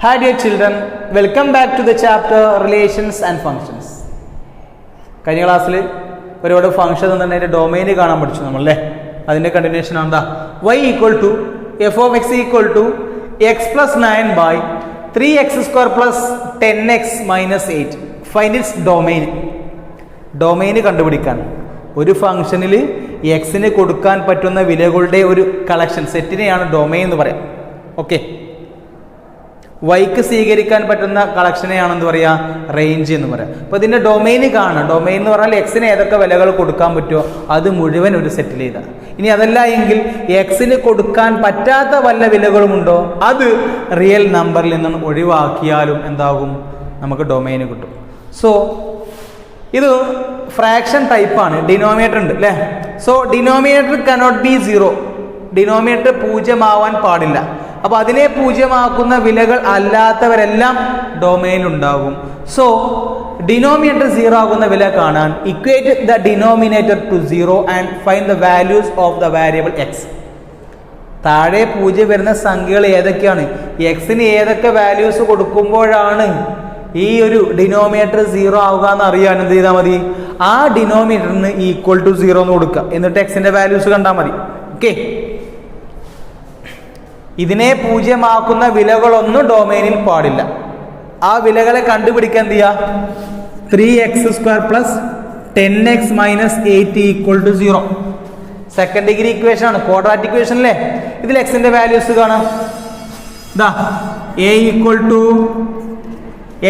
Hi dear children, welcome back to the chapter Relations and Functions. കഴിഞ്ഞ ക്ലാസ്സിൽ ഒരുപാട് function തന്നെ ഡൊമൈന് കാണാൻ പഠിച്ചു നമ്മളല്ലേ. അതിൻ്റെ കണ്ടിന്യൂഷൻ ആണ് y equal to f of x equal to x plus 9 by 3x² plus 10x minus 8. Find its domain. Domain കണ്ടുപിടിക്കാൻ ഒരു ഫംഗ്ഷനിൽ എക്സിന് കൊടുക്കാൻ പറ്റുന്ന വിലകളുടെ ഒരു കളക്ഷൻ സെറ്റിനെയാണ് ഡൊമൈൻ എന്ന് പറയാം. ഓക്കെ, വൈക്ക് സ്വീകരിക്കാൻ പറ്റുന്ന കളക്ഷനെയാണെന്ന് പറയാ റേഞ്ച് എന്ന് പറയാം. അപ്പോൾ ഇതിൻ്റെ ഡൊമൈന് കാണാം. ഡൊമൈൻ എന്ന് പറഞ്ഞാൽ എക്സിന് ഏതൊക്കെ വിലകൾ കൊടുക്കാൻ പറ്റുമോ അത് മുഴുവൻ ഒരു സെറ്റിൽ ചെയ്താൽ. ഇനി അതല്ല എങ്കിൽ എക്സിന് കൊടുക്കാൻ പറ്റാത്ത വല്ല വിലകളുമുണ്ടോ അത് റിയൽ നമ്പറിൽ നിന്നും ഒഴിവാക്കിയാലും എന്താകും, നമുക്ക് ഡൊമൈന് കിട്ടും. സോ ഇത് ഫ്രാക്ഷൻ ടൈപ്പാണ്. ഡിനോമിനേറ്റർ ഉണ്ട് അല്ലേ. So denominator cannot be 0. Denominator 0 ആവാൻ പാടില്ല. അപ്പോൾ അതിനെ 0 ആക്കുന്ന വിലകൾ അല്ലാത്തവരെല്ലാം ഡൊമൈനിൽ ഉണ്ടാകും. സോ ഡിനോമിനേറ്റർ 0 ആകുന്ന വില കാണാൻ equate the denominator to 0 and find the values of the variable x. താഴെ 0 വരുന്ന സംഖ്യകൾ ഏതൊക്കെയാണ്, എക്സിന് ഏതൊക്കെ വാല്യൂസ് കൊടുക്കുമ്പോഴാണ് ഈ ഒരു ഡിനോമിനേറ്റർ 0 ആവുക എന്ന് അറിയാൻ എന്ത് ചെയ്താൽ മതി, ആ ഡിനോമിനേറ്ററിന് ഈക്വൽ ടു 0 എന്ന് കൊടുക്കുക. എന്നിട്ട് എക്സിന്റെ വാല്യൂസ് കണ്ടാൽ മതി. ഓക്കെ, ഇതിനെ 0 ആക്കുന്ന വിലകളൊന്നും ഡൊമൈനിൽ പാടില്ല. ആ വിലകളെ കണ്ടുപിടിക്കാൻ എന്ത് ചെയ്യുക, 3x² plus 10x minus 8 equal to 0. Second degree equation ആണ്, ക്വാഡ്രാറ്റിക് ഇക്വേഷൻ അല്ലേ. ഇതിൽ എക്സിന്റെ വാല്യൂസ് കാണാം. ഇതാ a equal to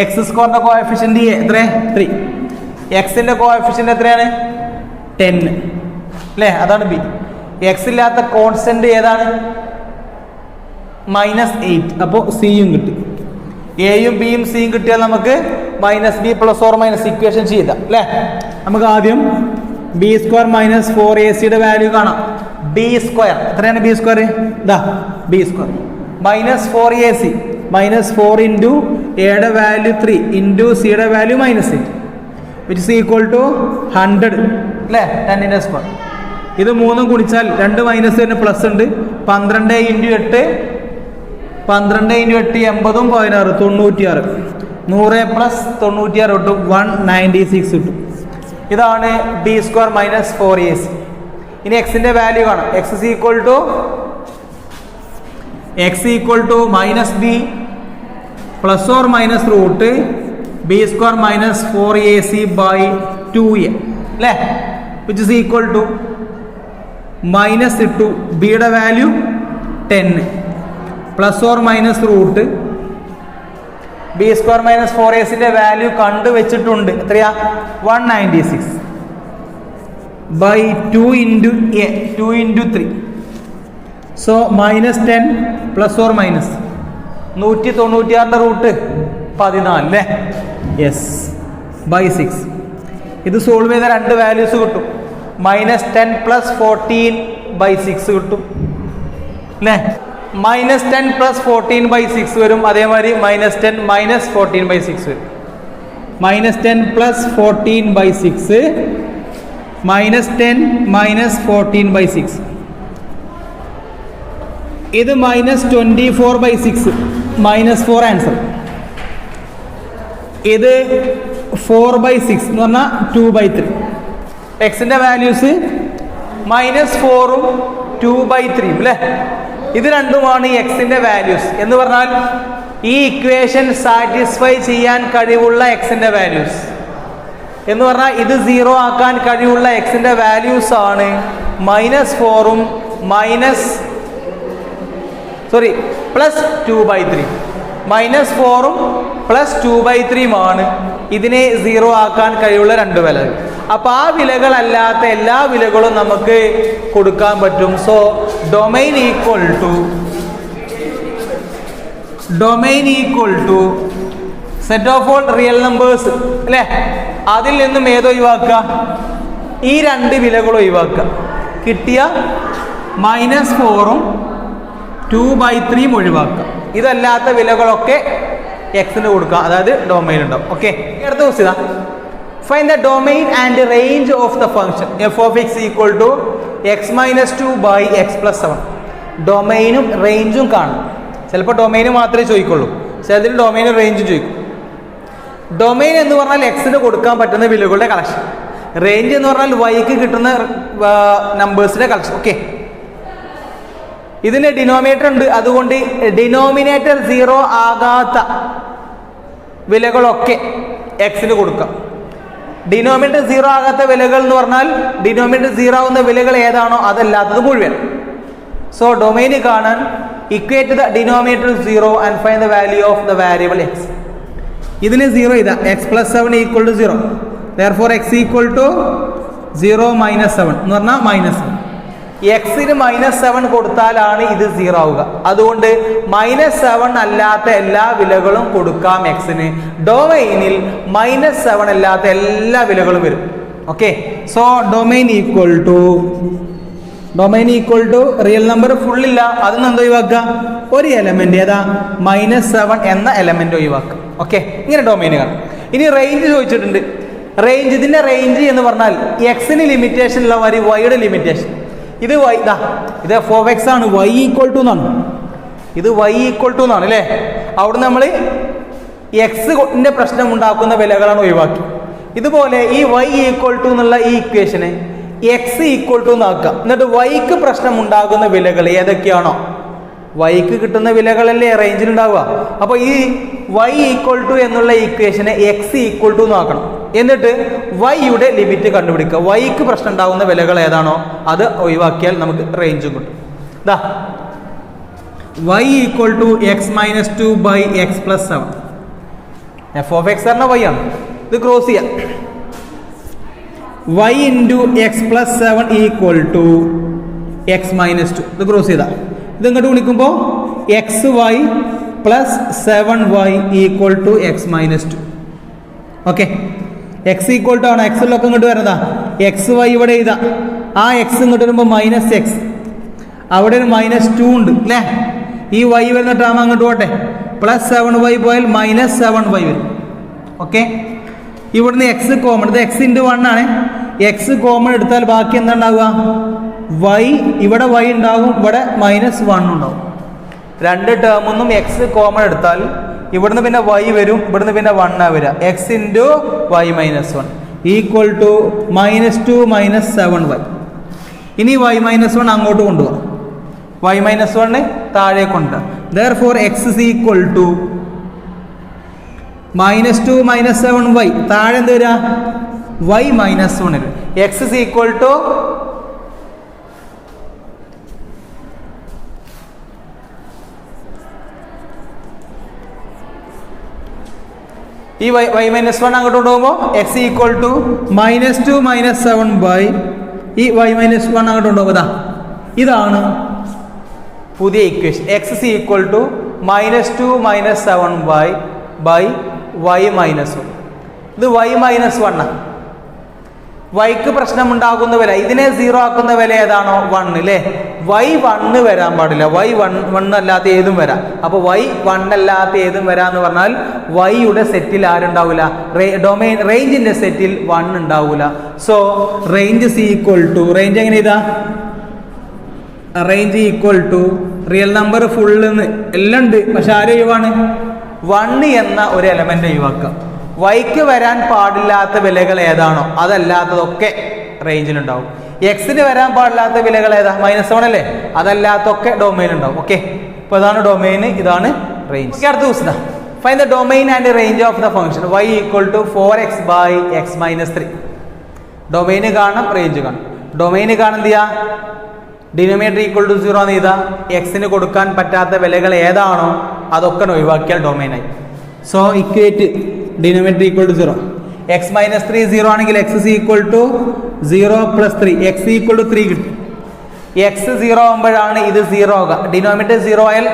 x² coefficient എത്ര 3, എക്സിന്റെ കോഎഫിഷ്യന്റ് എത്രയാണ് 10 അല്ലേ, അതാണ് ബി. എക്സ് ഇല്ലാത്ത കോൺസ്റ്റന്റ് ഏതാണ്, -8. അപ്പോൾ സിയും കിട്ടി. എയും ബിയും സിയും കിട്ടിയാൽ നമുക്ക് -b plus or minus equation ചെയ്താം അല്ലേ. നമുക്ക് ആദ്യം b² മൈനസ് 4ac വാല്യൂ കാണാം. b² എത്രയാണ്, b² ഇതാ b² minus 4ac minus 4 into എയുടെ വാല്യൂ 3 ഇൻറ്റു സിയുടെ value -8 which is equal to 100 അല്ലേ, 10ന്റെ സ്ക്വയർ. ഇത് 3 ഗുണിച്ചാൽ 2 മൈനസ് തന്നെ പ്ലസ് ഉണ്ട്. 12 ഇൻറ്റു 8 12 ഇൻറ്റു 8 80 16 96. 100 പ്ലസ് 96 കിട്ടും 196 കിട്ടും. ഇതാണ് b² മൈനസ് 4ac. ഇനി എക്സിന്റെ വാല്യൂ കാണാം. X equal to minus b plus or minus root b² minus 4ac by 2a അല്ലേ, which is equal to minus ഇട്ടു ബിയുടെ value 10 plus or minus root b² minus 4ac value കണ്ടുവച്ചിട്ടുണ്ട്. എത്രയാ 196 by 2 into a 2 into 3. So -10 plus or minus 196 root 14 അല്ലേ, yes by 6. ഇത് solve ചെയ്ത 2 values കിട്ടും. -10 plus 14 by 6 കിട്ടും അല്ലേ. -10 പ്ലസ് 14 ബൈ 6 വരും. അതേമാതിരി -10 മൈനസ് 14 ബൈ 6 വരും. -10 പ്ലസ് 14 ബൈ 6 -10 മൈനസ് 14 ബൈ 6. ഇത് -24 ബൈ 6 -4 ആൻസർ. ഇത് 4 ബൈ 6 എന്ന് പറഞ്ഞാൽ 2 ബൈ 3. എക്സിന്റെ വാല്യൂസ് -4ഉം 2 ബൈ 3 അല്ലേ. ഇത് രണ്ടുമാണ് എക്സിന്റെ വാല്യൂസ് എന്ന് പറഞ്ഞാൽ ഈ ഇക്വേഷൻ സാറ്റിസ്ഫൈ ചെയ്യാൻ കഴിവുള്ള എക്സിന്റെ വാല്യൂസ് എന്ന് പറഞ്ഞാൽ ഇത് 0 ആക്കാൻ കഴിവുള്ള എക്സിന്റെ വാല്യൂസ് ആണ് -4ഉം പ്ലസ് 2 ബൈ 3. -4ഉം പ്ലസ് 2 ബൈ 3ഉം ആണ് ഇതിനെ 0 ആക്കാൻ കഴിവുള്ള 2 വിലകൾ. അപ്പോൾ ആ വിലകളല്ലാത്ത എല്ലാ വിലകളും നമുക്ക് കൊടുക്കാൻ പറ്റും. So domain equal to set of all real numbers അല്ലേ. അതിൽ നിന്നും ഏതോ ഒഴിവാക്കുക, ഈ 2 വിലകൾ ഒഴിവാക്കുക. കിട്ടിയ -4ഉം 2 ബൈ 3ഉം ഒഴിവാക്കുക. ഇതല്ലാത്ത വിലകളൊക്കെ എക്സിന് കൊടുക്കുക, അതായത് ഡൊമൈൻ ഉണ്ടാവും. ഓക്കെ, അടുത്ത question, find the domain and range of the function f of x equal to x minus 2 by x plus 7. ഡൊമൈനും റേഞ്ചും കാണും. ചിലപ്പോൾ ഡൊമൈന് മാത്രമേ ചോദിക്കുള്ളൂ, ചിലതിൽ ഡൊമൈൻ റേഞ്ച് ചോദിക്കും. ഡൊമൈൻ എന്ന് പറഞ്ഞാൽ എക്സിന് കൊടുക്കാൻ പറ്റുന്ന വിലകളുടെ കളക്ഷൻ, റേഞ്ച് എന്ന് പറഞ്ഞാൽ വൈക്ക് കിട്ടുന്ന നമ്പേഴ്സിന്റെ കളക്ഷൻ. ഓക്കെ, ഇതിന് ഡിനോമിനേറ്റർ ഉണ്ട്, അതുകൊണ്ട് ഡിനോമിനേറ്റർ 0 ആകാത്ത വിലകളൊക്കെ എക്സിന് കൊടുക്കാം. ഡിനോമിനേറ്റർ 0 ആകാത്ത വിലകൾ എന്ന് പറഞ്ഞാൽ ഡിനോമിനേറ്റർ 0 ആവുന്ന വിലകൾ ഏതാണോ അതല്ലാത്തത് മുഴുവൻ. സോ ഡൊമൈന് കാണാൻ equate the denominator 0 and find the value of the variable x. ഇതിന് 0 ഇതാ, x plus 7 equal to 0. therefore x equal to 0 minus 7 എന്ന് പറഞ്ഞാൽ -7. എക്സിന് -7 കൊടുത്താലാണ് ഇത് 0 ആവുക. അതുകൊണ്ട് -7 അല്ലാത്ത എല്ലാ വിലകളും കൊടുക്കാം എക്സിന്. ഡൊമൈനിൽ -7 അല്ലാത്ത എല്ലാ വിലകളും വരും. Okay, so domain equal to real number full ഇല്ല, അതിന് എന്താ ഒഴിവാക്കുക? ഒരു എലമെന്റ് ഏതാ? -7 എന്ന എലമെന്റ് ഒഴിവാക്കുക. ഓക്കെ, ഇങ്ങനെ ഡൊമൈൻ കാണും. ഇനി റേഞ്ച് ചോദിച്ചിട്ടുണ്ട്. റേഞ്ച്, ഇതിന്റെ റേഞ്ച് എന്ന് പറഞ്ഞാൽ എക്സിന് ലിമിറ്റേഷൻ ഉള്ള മാതിരി വൈയുടെ ലിമിറ്റേഷൻ. ഇത് y ദാ, ഇത് f(x) ആണ്, y ഈക്വൽ ടു എന്നാണ്. ഇത് y ഈക്വൽ ടു എന്നാണ് അല്ലേ? അവിടെ നമ്മൾ എക്സിന്റെ പ്രശ്നം ഉണ്ടാക്കുന്ന വിലകളാണ് ഒഴിവാക്കി. ഇതുപോലെ ഈ y ഈക്വൽ ടു എന്നുള്ള ഈ ഇക്വേഷനെ എക്സ് ഈക്വൽ ടു എന്നാക്കാം. എന്നിട്ട് വൈക്ക് പ്രശ്നം ഉണ്ടാകുന്ന വിലകൾ ഏതൊക്കെയാണോ, വൈക്ക് കിട്ടുന്ന വിലകളല്ലേ റേഞ്ചിൽ ഉണ്ടാവുക. അപ്പോൾ ഈ y ഈക്വൽ ടു എന്നുള്ള ഇക്വേഷനെ എക്സ് ഈക്വൽ ടു എന്നാക്കണം. എന്നിട്ട് വൈയുടെ ലിമിറ്റ് കണ്ടുപിടിക്കുക. വൈക്ക് പ്രശ്നം ഉണ്ടാകുന്ന വിലകൾ ഏതാണോ അത് ഒഴിവാക്കിയാൽ നമുക്ക് റേഞ്ചും കിട്ടും. ദാ y equal to x-2 by x plus 7. f(x) പറഞ്ഞ y ആണ്. ഇത് ക്രോസ് ചെയ്യാം. y into x plus 7 equal to x-2. ഇത് ക്രോസ് ചെയ്താ ഇത് ഇങ്ങോട്ട് വിളിക്കുമ്പോൾ xy plus 7y equal to x-2. Okay, x equal to ആണ്, എക്സിലൊക്കെ ഇങ്ങോട്ട് വരുന്നതാ. എക്സ് വൈ ഇവിടെ ഇതാ, ആ എക്സ് ഇങ്ങോട്ട് വരുമ്പോൾ -x, അവിടെ ഒരു -2 ഉണ്ട് അല്ലേ? ഈ y വരുന്ന ടേം അങ്ങോട്ട് പോട്ടെ, പ്ലസ് 7y പോയാൽ -7y വരും. ഓക്കെ, ഇവിടുന്ന് എക്സ് കോമൺ, ഇത് x ഇൻറ്റു 1 ആണ്. എക്സ് കോമൺ എടുത്താൽ ബാക്കി എന്താ ഉണ്ടാവുക? y, ഇവിടെ y ഉണ്ടാകും, ഇവിടെ -1 ഉണ്ടാവും. രണ്ട് ടേമൊന്നും എക്സ് കോമൺ എടുത്താൽ ഇവിടുന്ന് പിന്നെ y വരും, ഇവിടുന്ന് പിന്നെ 1 വരിക. X into y -1 equal to -2 -7y. ഇനി y -1 അങ്ങോട്ട് കൊണ്ടുപോകാം, y -1 താഴെ കൊണ്ടുപോകാം. therefore x is equal to -2 -7y. താഴെ എന്ത് വരിക? y -1 വരും. x is equal to ഈ y -1 അങ്ങോട്ട് കൊണ്ടുപോകുമ്പോൾ x ഈക്വൽ ടു -2 -7 ബൈ ഈ y -1 അങ്ങോട്ട് കൊണ്ടുപോകുക. ഇതാണ് പുതിയ equation. x is equal to -2 -7 ബൈ y -1. ഇത് y -1 ആണ്. വൈക്ക് പ്രശ്നമുണ്ടാകുന്ന വില, ഇതിനെ 0 ആക്കുന്ന വില ഏതാണോ 1 അല്ലേ? y 1 വരാൻ പാടില്ല, y 1 അല്ലാത്ത ഏതും വരാം. അപ്പോൾ y 1 അല്ലാത്ത ഏതും വരാന്ന് പറഞ്ഞാൽ വൈയുടെ സെറ്റിൽ ആരുണ്ടാവില്ല? ഡൊമൈൻ റേഞ്ചിന്റെ സെറ്റിൽ 1 ഉണ്ടാവില്ല. So range is equal to, range എങ്ങനെ ഇതാ? Range equal to real number full എല്ലാം ഉണ്ട്, പക്ഷെ ആരും ഒഴിവാണ്? 1 എന്ന ഒരു എലമെന്റ് ഒഴിവാക്കുക. വൈക്ക് വരാൻ പാടില്ലാത്ത വിലകൾ ഏതാണോ അതല്ലാത്തതൊക്കെ റേഞ്ചിലുണ്ടാവും. എക്സിന് വരാൻ പാടില്ലാത്ത വിലകൾ ഏതാ? -1 അല്ലേ? അതല്ലാത്തൊക്കെ ഡൊമൈൻ ഉണ്ടാവും. ഓക്കെ, അപ്പോൾ ഇതാണ് ഡൊമൈൻ, ഇതാണ് റേഞ്ച്. അടുത്ത ദിവസം find the domain and range of the function y equal to 4x by x-3. Domain കാണണം, റേഞ്ച് കാണണം. ഡൊമൈന് കാണാൻ എന്ത് ചെയ്യാ? ഡിനോമിനേറ്റർ ഈക്വൽ ടു 0 എന്ന് ചെയ്താൽ എക്സിന് കൊടുക്കാൻ പറ്റാത്ത വിലകൾ ഏതാണോ അതൊക്കെ ഒഴിവാക്കിയാൽ ഡൊമൈനായി. So equate denominator equal to 0. x-3 0 ആണെങ്കിൽ x is equal to 0 plus 3, x equal to 3 കിട്ടും. x 0 ആകുമ്പോഴാണ് ഇത് 0 ആവുക. ഡിനോമിനേറ്റർ 0 ആയാൽ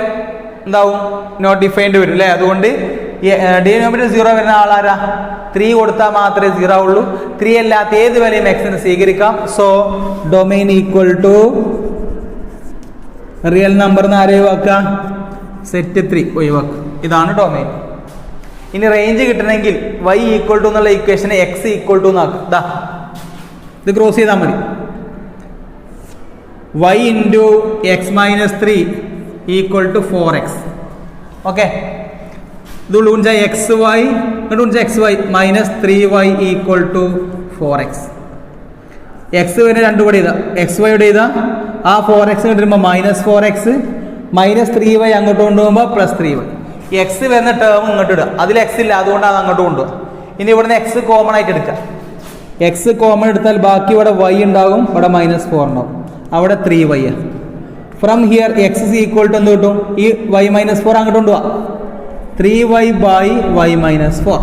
എന്താവും? നോട്ട് ഡിഫൈൻഡ് വരും അല്ലേ? അതുകൊണ്ട് ഡിനോമിനേറ്റർ 0 വരുന്ന ആളാരാ? 3 കൊടുത്താൽ മാത്രമേ 0 ആവുള്ളൂ. 3 അല്ലാത്ത ഏത് വിലയും എക്സിന് സ്വീകരിക്കാം. So domain equal to real നമ്പറിന് ആരെ ഒഴിവാക്കുക? സെറ്റ് 3 ഒഴിവാക്കുക. ഇതാണ് ഡൊമൈൻ. ഇനി റേഞ്ച് കിട്ടണമെങ്കിൽ y ഈക്വൽ ടു എന്നുള്ള ഇക്വേഷനെ x ഈക്വൽ ടു എന്നാക്കുക. ഇത് ക്രോസ് ചെയ്താൽ മതി. y × x - 3 equal to 4x. Okay, ഇതുകൊണ്ട് ഗുണിച്ചാൽ എക്സ് വൈ, ഇങ്ങോട്ട് ഗുണിച്ചാൽ x y minus 3y equal to 4x. X വരെ രണ്ടു കൂടെ ചെയ്താൽ എക്സ് വൈയുടെ ചെയ്താൽ ആ 4x ഇങ്ങോട്ട് വരുമ്പോൾ -4x മൈനസ് 3y അങ്ങോട്ട് കൊണ്ടുപോകുമ്പോൾ +3y. എക്സ് വരുന്ന ടേം ഇങ്ങോട്ട് ഇടുക, അതിൽ എക്സ് ഇല്ല അതുകൊണ്ട് അത് അങ്ങോട്ട് കൊണ്ടുപോകുക. ഇനി ഇവിടുന്ന് എക്സ് കോമൺ ആയിട്ട് എടുക്കുക. എക്സ് കോമൺ എടുത്താൽ ബാക്കി ഇവിടെ y ഉണ്ടാകും, ഇവിടെ -4 ഉണ്ടാകും, അവിടെ 3y. From here x is equal to എന്ത് കിട്ടും? ഈ y -4 അങ്ങോട്ട് കൊണ്ടുപോവാ, 3y by y -4.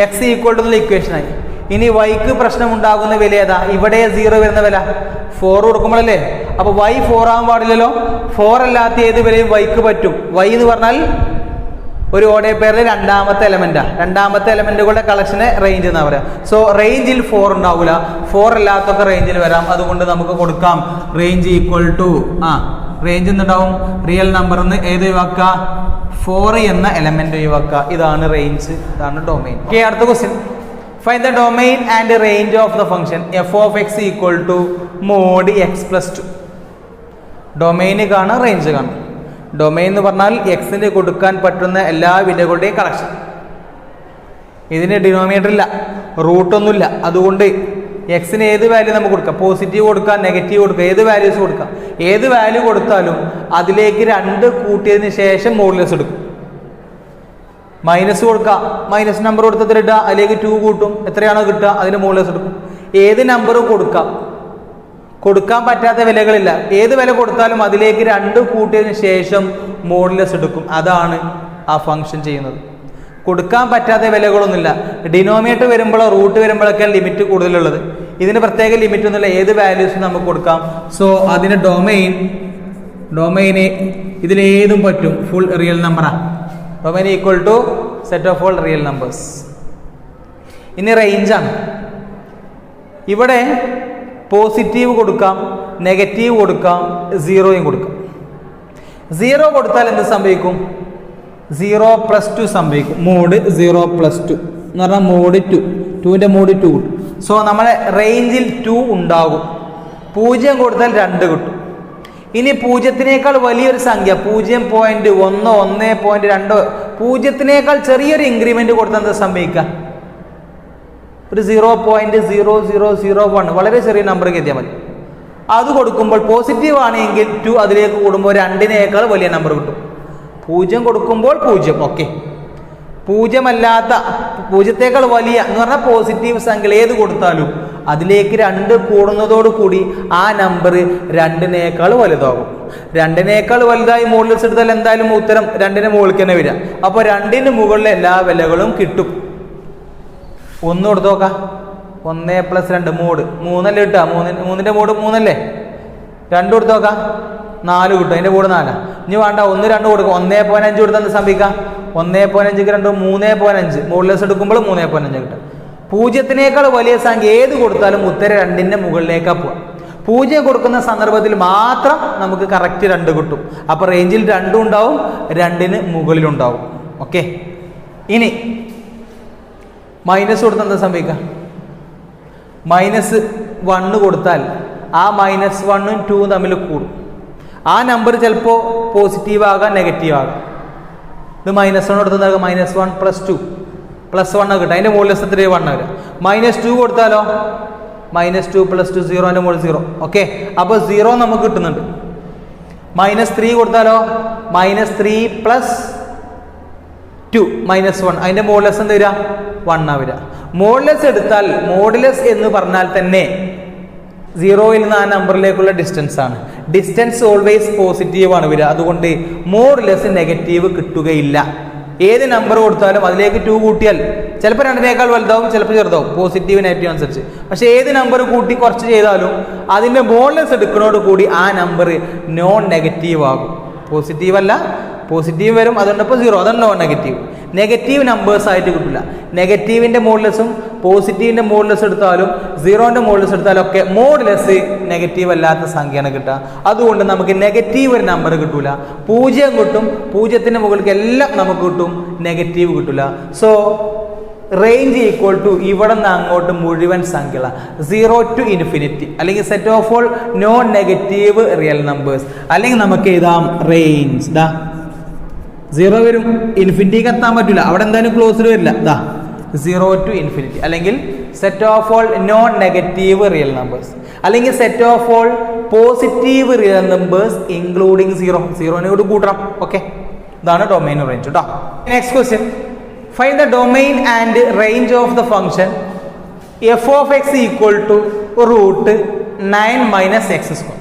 X equal to എന്നുള്ള ഇക്വേഷനായി. ഇനി വൈക്ക് പ്രശ്നം ഉണ്ടാകുന്ന വില ഏതാ? ഇവിടെ 0 വരുന്ന വില 4 കൊടുക്കുമ്പോഴല്ലേ. അപ്പോൾ y 4 ആകാൻ പാടില്ലല്ലോ. 4 അല്ലാത്ത ഏത് വിലയും വൈക്ക് പറ്റും. y എന്ന് പറഞ്ഞാൽ ഒരു ഓഡേ പേരിൽ രണ്ടാമത്തെ എലമെന്റാണ്. രണ്ടാമത്തെ എലമെന്റുകളുടെ കളക്ഷനെ റേഞ്ച് എന്നാ പറയാം. സോ റേഞ്ചിൽ 4 ഉണ്ടാവില്ല, 4 അല്ലാത്തൊക്കെ റേഞ്ചിൽ വരാം. അതുകൊണ്ട് നമുക്ക് കൊടുക്കാം റേഞ്ച് ഈക്വൽ ടു റേഞ്ച് എന്നുണ്ടാവും റിയൽ നമ്പറിന്ന് ഏത് ഒഴിവാക്കുക? 4 എന്ന എലമെന്റ് ഒഴിവാക്കുക. ഇതാണ് റേഞ്ച്, ഇതാണ് ഡൊമൈൻ. ഓക്കെ, അടുത്ത question. Find the domain and range of the function f of x equal to mod x plus 2. Domain കാണാം, റേഞ്ച് കാണാം. ഡൊമൈൻ എന്ന് പറഞ്ഞാൽ എക്സിന് കൊടുക്കാൻ പറ്റുന്ന എല്ലാ വിലകളുടെയും കളക്ഷൻ. ഇതിന് ഡിനോമിനേറ്റർ ഇല്ല, റൂട്ടൊന്നുമില്ല. അതുകൊണ്ട് എക്സിന് ഏത് വാല്യൂ നമുക്ക് കൊടുക്കാം? പോസിറ്റീവ് കൊടുക്കാം, നെഗറ്റീവ് കൊടുക്കാം, ഏത് വാല്യൂസ് കൊടുക്കാം. ഏത് വാല്യൂ കൊടുത്താലും അതിലേക്ക് 2 കൂട്ടിയതിന് ശേഷം മോഡുലസ് എടുക്കും. മൈനസ് കൊടുക്കാം, മൈനസ് നമ്പർ കൊടുത്തിട്ട് ഇടുക, അതിലേക്ക് 2 കൂട്ടും, എത്രയാണോ കിട്ടുക അതിന് മോഡുലസ് എടുക്കും. ഏത് നമ്പറും കൊടുക്കാം, കൊടുക്കാൻ പറ്റാത്ത വിലകളില്ല. ഏത് വില കൊടുത്താലും അതിലേക്ക് 2 കൂട്ടിയതിന് ശേഷം മോഡുലസ് എടുക്കും. അതാണ് ആ ഫംഗ്ഷൻ ചെയ്യുന്നത്. കൊടുക്കാൻ പറ്റാത്ത വിലകളൊന്നുമില്ല. ഡിനോമിനേറ്റർ വരുമ്പോഴോ റൂട്ട് വരുമ്പോഴൊക്കെ ലിമിറ്റ് കൂടുതലുള്ളത്. ഇതിന് പ്രത്യേക ലിമിറ്റ് ഒന്നുമില്ല, ഏത് വാല്യൂസും നമുക്ക് കൊടുക്കാം. സോ അതിന് ഡൊമൈന് ഇതിലേതും പറ്റും, ഫുൾ റിയൽ നമ്പറാണ്. Domain equal to set of all real numbers. ഇനി റേഞ്ചാണ്. ഇവിടെ പോസിറ്റീവ് കൊടുക്കാം, നെഗറ്റീവ് കൊടുക്കാം, 0യും കൊടുക്കാം. 0 കൊടുത്താൽ എന്ത് സംഭവിക്കും? 0 + 2 സംഭവിക്കും. മോഡ് 0 + 2 എന്ന് പറഞ്ഞാൽ മോഡ് 2, 2ന്റെ മോഡ് 2 കിട്ടും. സോ നമ്മളെ റേഞ്ചിൽ 2 ഉണ്ടാകും. 0 കൊടുത്താൽ 2 കിട്ടും. ഇനി 0-നേക്കാൾ വലിയൊരു സംഖ്യ 0.1, 1.2, 0-നേക്കാൾ ചെറിയൊരു ഇൻക്രിമെന്റ് കൊടുത്താൽ എന്താ സംഭവിക്കുക? ഒരു 0.0001 വളരെ ചെറിയ നമ്പർ കരുതിയാൽ മതി. അത് കൊടുക്കുമ്പോൾ പോസിറ്റീവ് ആണെങ്കിൽ 2 അതിലേക്ക് കൂടുമ്പോൾ 2-നേക്കാൾ വലിയ നമ്പർ കിട്ടും. 0 കൊടുക്കുമ്പോൾ 0. ഓക്കെ, 0 അല്ലാത്ത 0-ത്തേക്കാൾ വലിയ എന്ന് പറഞ്ഞാൽ പോസിറ്റീവ് സംഖ്യ ഏത് കൊടുത്താലും അതിലേക്ക് 2 കൂടുന്നതോടുകൂടി ആ നമ്പർ 2-നേക്കാൾ വലുതാകും. 2-നേക്കാൾ വലുതായി മോഡുലസ് എടുത്താൽ എന്തായാലും ഉത്തരം 2-ന് മുകളിൽ തന്നെ വരിക. അപ്പോൾ 2-ന് മുകളിലെ എല്ലാ വിലകളും കിട്ടും. 1 കൊടുത്ത് നോക്കാം. 1 + 2 മോഡ് 3 അല്ലേ കിട്ടുക? 3ന്റെ മോഡ് 3 അല്ലേ? 2 കൊടുത്ത് നോക്കാം, 4 കിട്ടും. അതിന്റെ മോഡ് 4. ഇനി വേണ്ട 1, 2 കൊടുക്കും. 1.5 കൊടുത്താൽ എന്ത് സംഭവിക്കാം? 1.5 2 3.5 മോഡുലസ് എടുക്കുമ്പോൾ 3.5 കിട്ടും. 0-നേക്കാൾ വലിയ സംഖ്യ ഏത് കൊടുത്താലും ഉത്തരം 2-ന്റെ മുകളിലേക്കാണ് പോവുക. 0 കൊടുക്കുന്ന സന്ദർഭത്തിൽ മാത്രം നമുക്ക് കറക്റ്റ് 2 കിട്ടും. അപ്പോൾ റേഞ്ചിൽ 2 ഉണ്ടാവും, 2-ന് മുകളിലുണ്ടാവും. ഓക്കെ, ഇനി മൈനസ് കൊടുത്താൽ എന്താ സംഭവിക്കുക? -1 കൊടുത്താൽ ആ -1ഉം 2 തമ്മിൽ കൂടും. ആ നമ്പർ ചിലപ്പോൾ പോസിറ്റീവ് ആകാം, നെഗറ്റീവ് ആകാം. ഇത് -1 കൊടുത്താൽ -1 + 2 +1 കിട്ടും. അതിൻ്റെ മുകളിൽ 1 വരിക. -2 കൊടുത്താലോ -2 + 2 0, മുകളിൽ 0. ഓക്കെ, അപ്പോൾ 0 നമുക്ക് കിട്ടുന്നുണ്ട്. -3 കൊടുത്താലോ -3 + 2 -1, അതിൻ്റെ മോഡുലസ് എന്ത് വരിക? 1 വരിക. മോഡുലസ് എടുത്താൽ മോഡുലസ് എന്ന് പറഞ്ഞാൽ തന്നെ 0-ൽ നിന്ന് ആ നമ്പറിലേക്കുള്ള ഡിസ്റ്റൻസ് ആണ്. ഡിസ്റ്റൻസ് ഓൾവേസ് പോസിറ്റീവ് ആണ് വരിക. അതുകൊണ്ട് മോഡുലസ് നെഗറ്റീവ് കിട്ടുകയില്ല. ഏത് നമ്പർ കൊടുത്താലും അതിലേക്ക് 2 കൂട്ടിയാൽ ചിലപ്പോൾ 2-നേക്കാൾ വലുതാവും, ചിലപ്പോൾ ചെറുതാവും, പോസിറ്റീവ് നെഗറ്റീവ് അനുസരിച്ച്. പക്ഷേ ഏത് നമ്പർ കൂട്ടി കുറച്ച് ചെയ്താലും അതിൻ്റെ മോഡുലസ് എടുക്കുന്നതോട് കൂടി ആ നമ്പർ നോൺ നെഗറ്റീവ് ആകും. പോസിറ്റീവ് അല്ല, പോസിറ്റീവ് വരും, അതുകൊണ്ടിപ്പോൾ 0, അതാണ് നോൺ നെഗറ്റീവ്. നെഗറ്റീവ് നമ്പേഴ്സ് ആയിട്ട് കിട്ടില്ല. നെഗറ്റീവിൻ്റെ മോഡുലസും പോസിറ്റീവിൻ്റെ മോഡുലസ് എടുത്താലും 0ന്റെ മോഡുലസ് എടുത്താലും ഒക്കെ മോഡുലസ് നെഗറ്റീവ് അല്ലാത്ത സംഖ്യയാണ് കിട്ടുക. അതുകൊണ്ട് നമുക്ക് നെഗറ്റീവ് ഒരു നമ്പർ കിട്ടൂല. 0 കിട്ടും, 0-ന്റെ മുകളിലേക്ക് എല്ലാം നമുക്ക് കിട്ടും, നെഗറ്റീവ് കിട്ടില്ല. സോ റേഞ്ച് ഈക്വൽ ടു ഇവിടെ നിന്ന് അങ്ങോട്ട് മുഴുവൻ സംഖ്യകളാണ്. 0 to infinity അല്ലെങ്കിൽ set of all non negative real numbers. അല്ലെങ്കിൽ നമുക്ക് എഴുതാം റേഞ്ച് 0 വരും, ഇൻഫിനിറ്റിക്ക് എത്താൻ പറ്റില്ല, അവിടെ എന്തായാലും ക്ലോസ്ഡ് വരില്ല. ഇതാ 0 to ഇൻഫിനിറ്റി, അല്ലെങ്കിൽ set of all non negative real numbers, അല്ലെങ്കിൽ set of all positive real numbers including 0. 0 കൂടി കൂട്ടണം. ഓക്കെ, ഇതാണ് ഡൊമൈൻ റേഞ്ച് കേട്ടോ. Next question, find the domain and range of the function f of x equal to root 9 minus x square.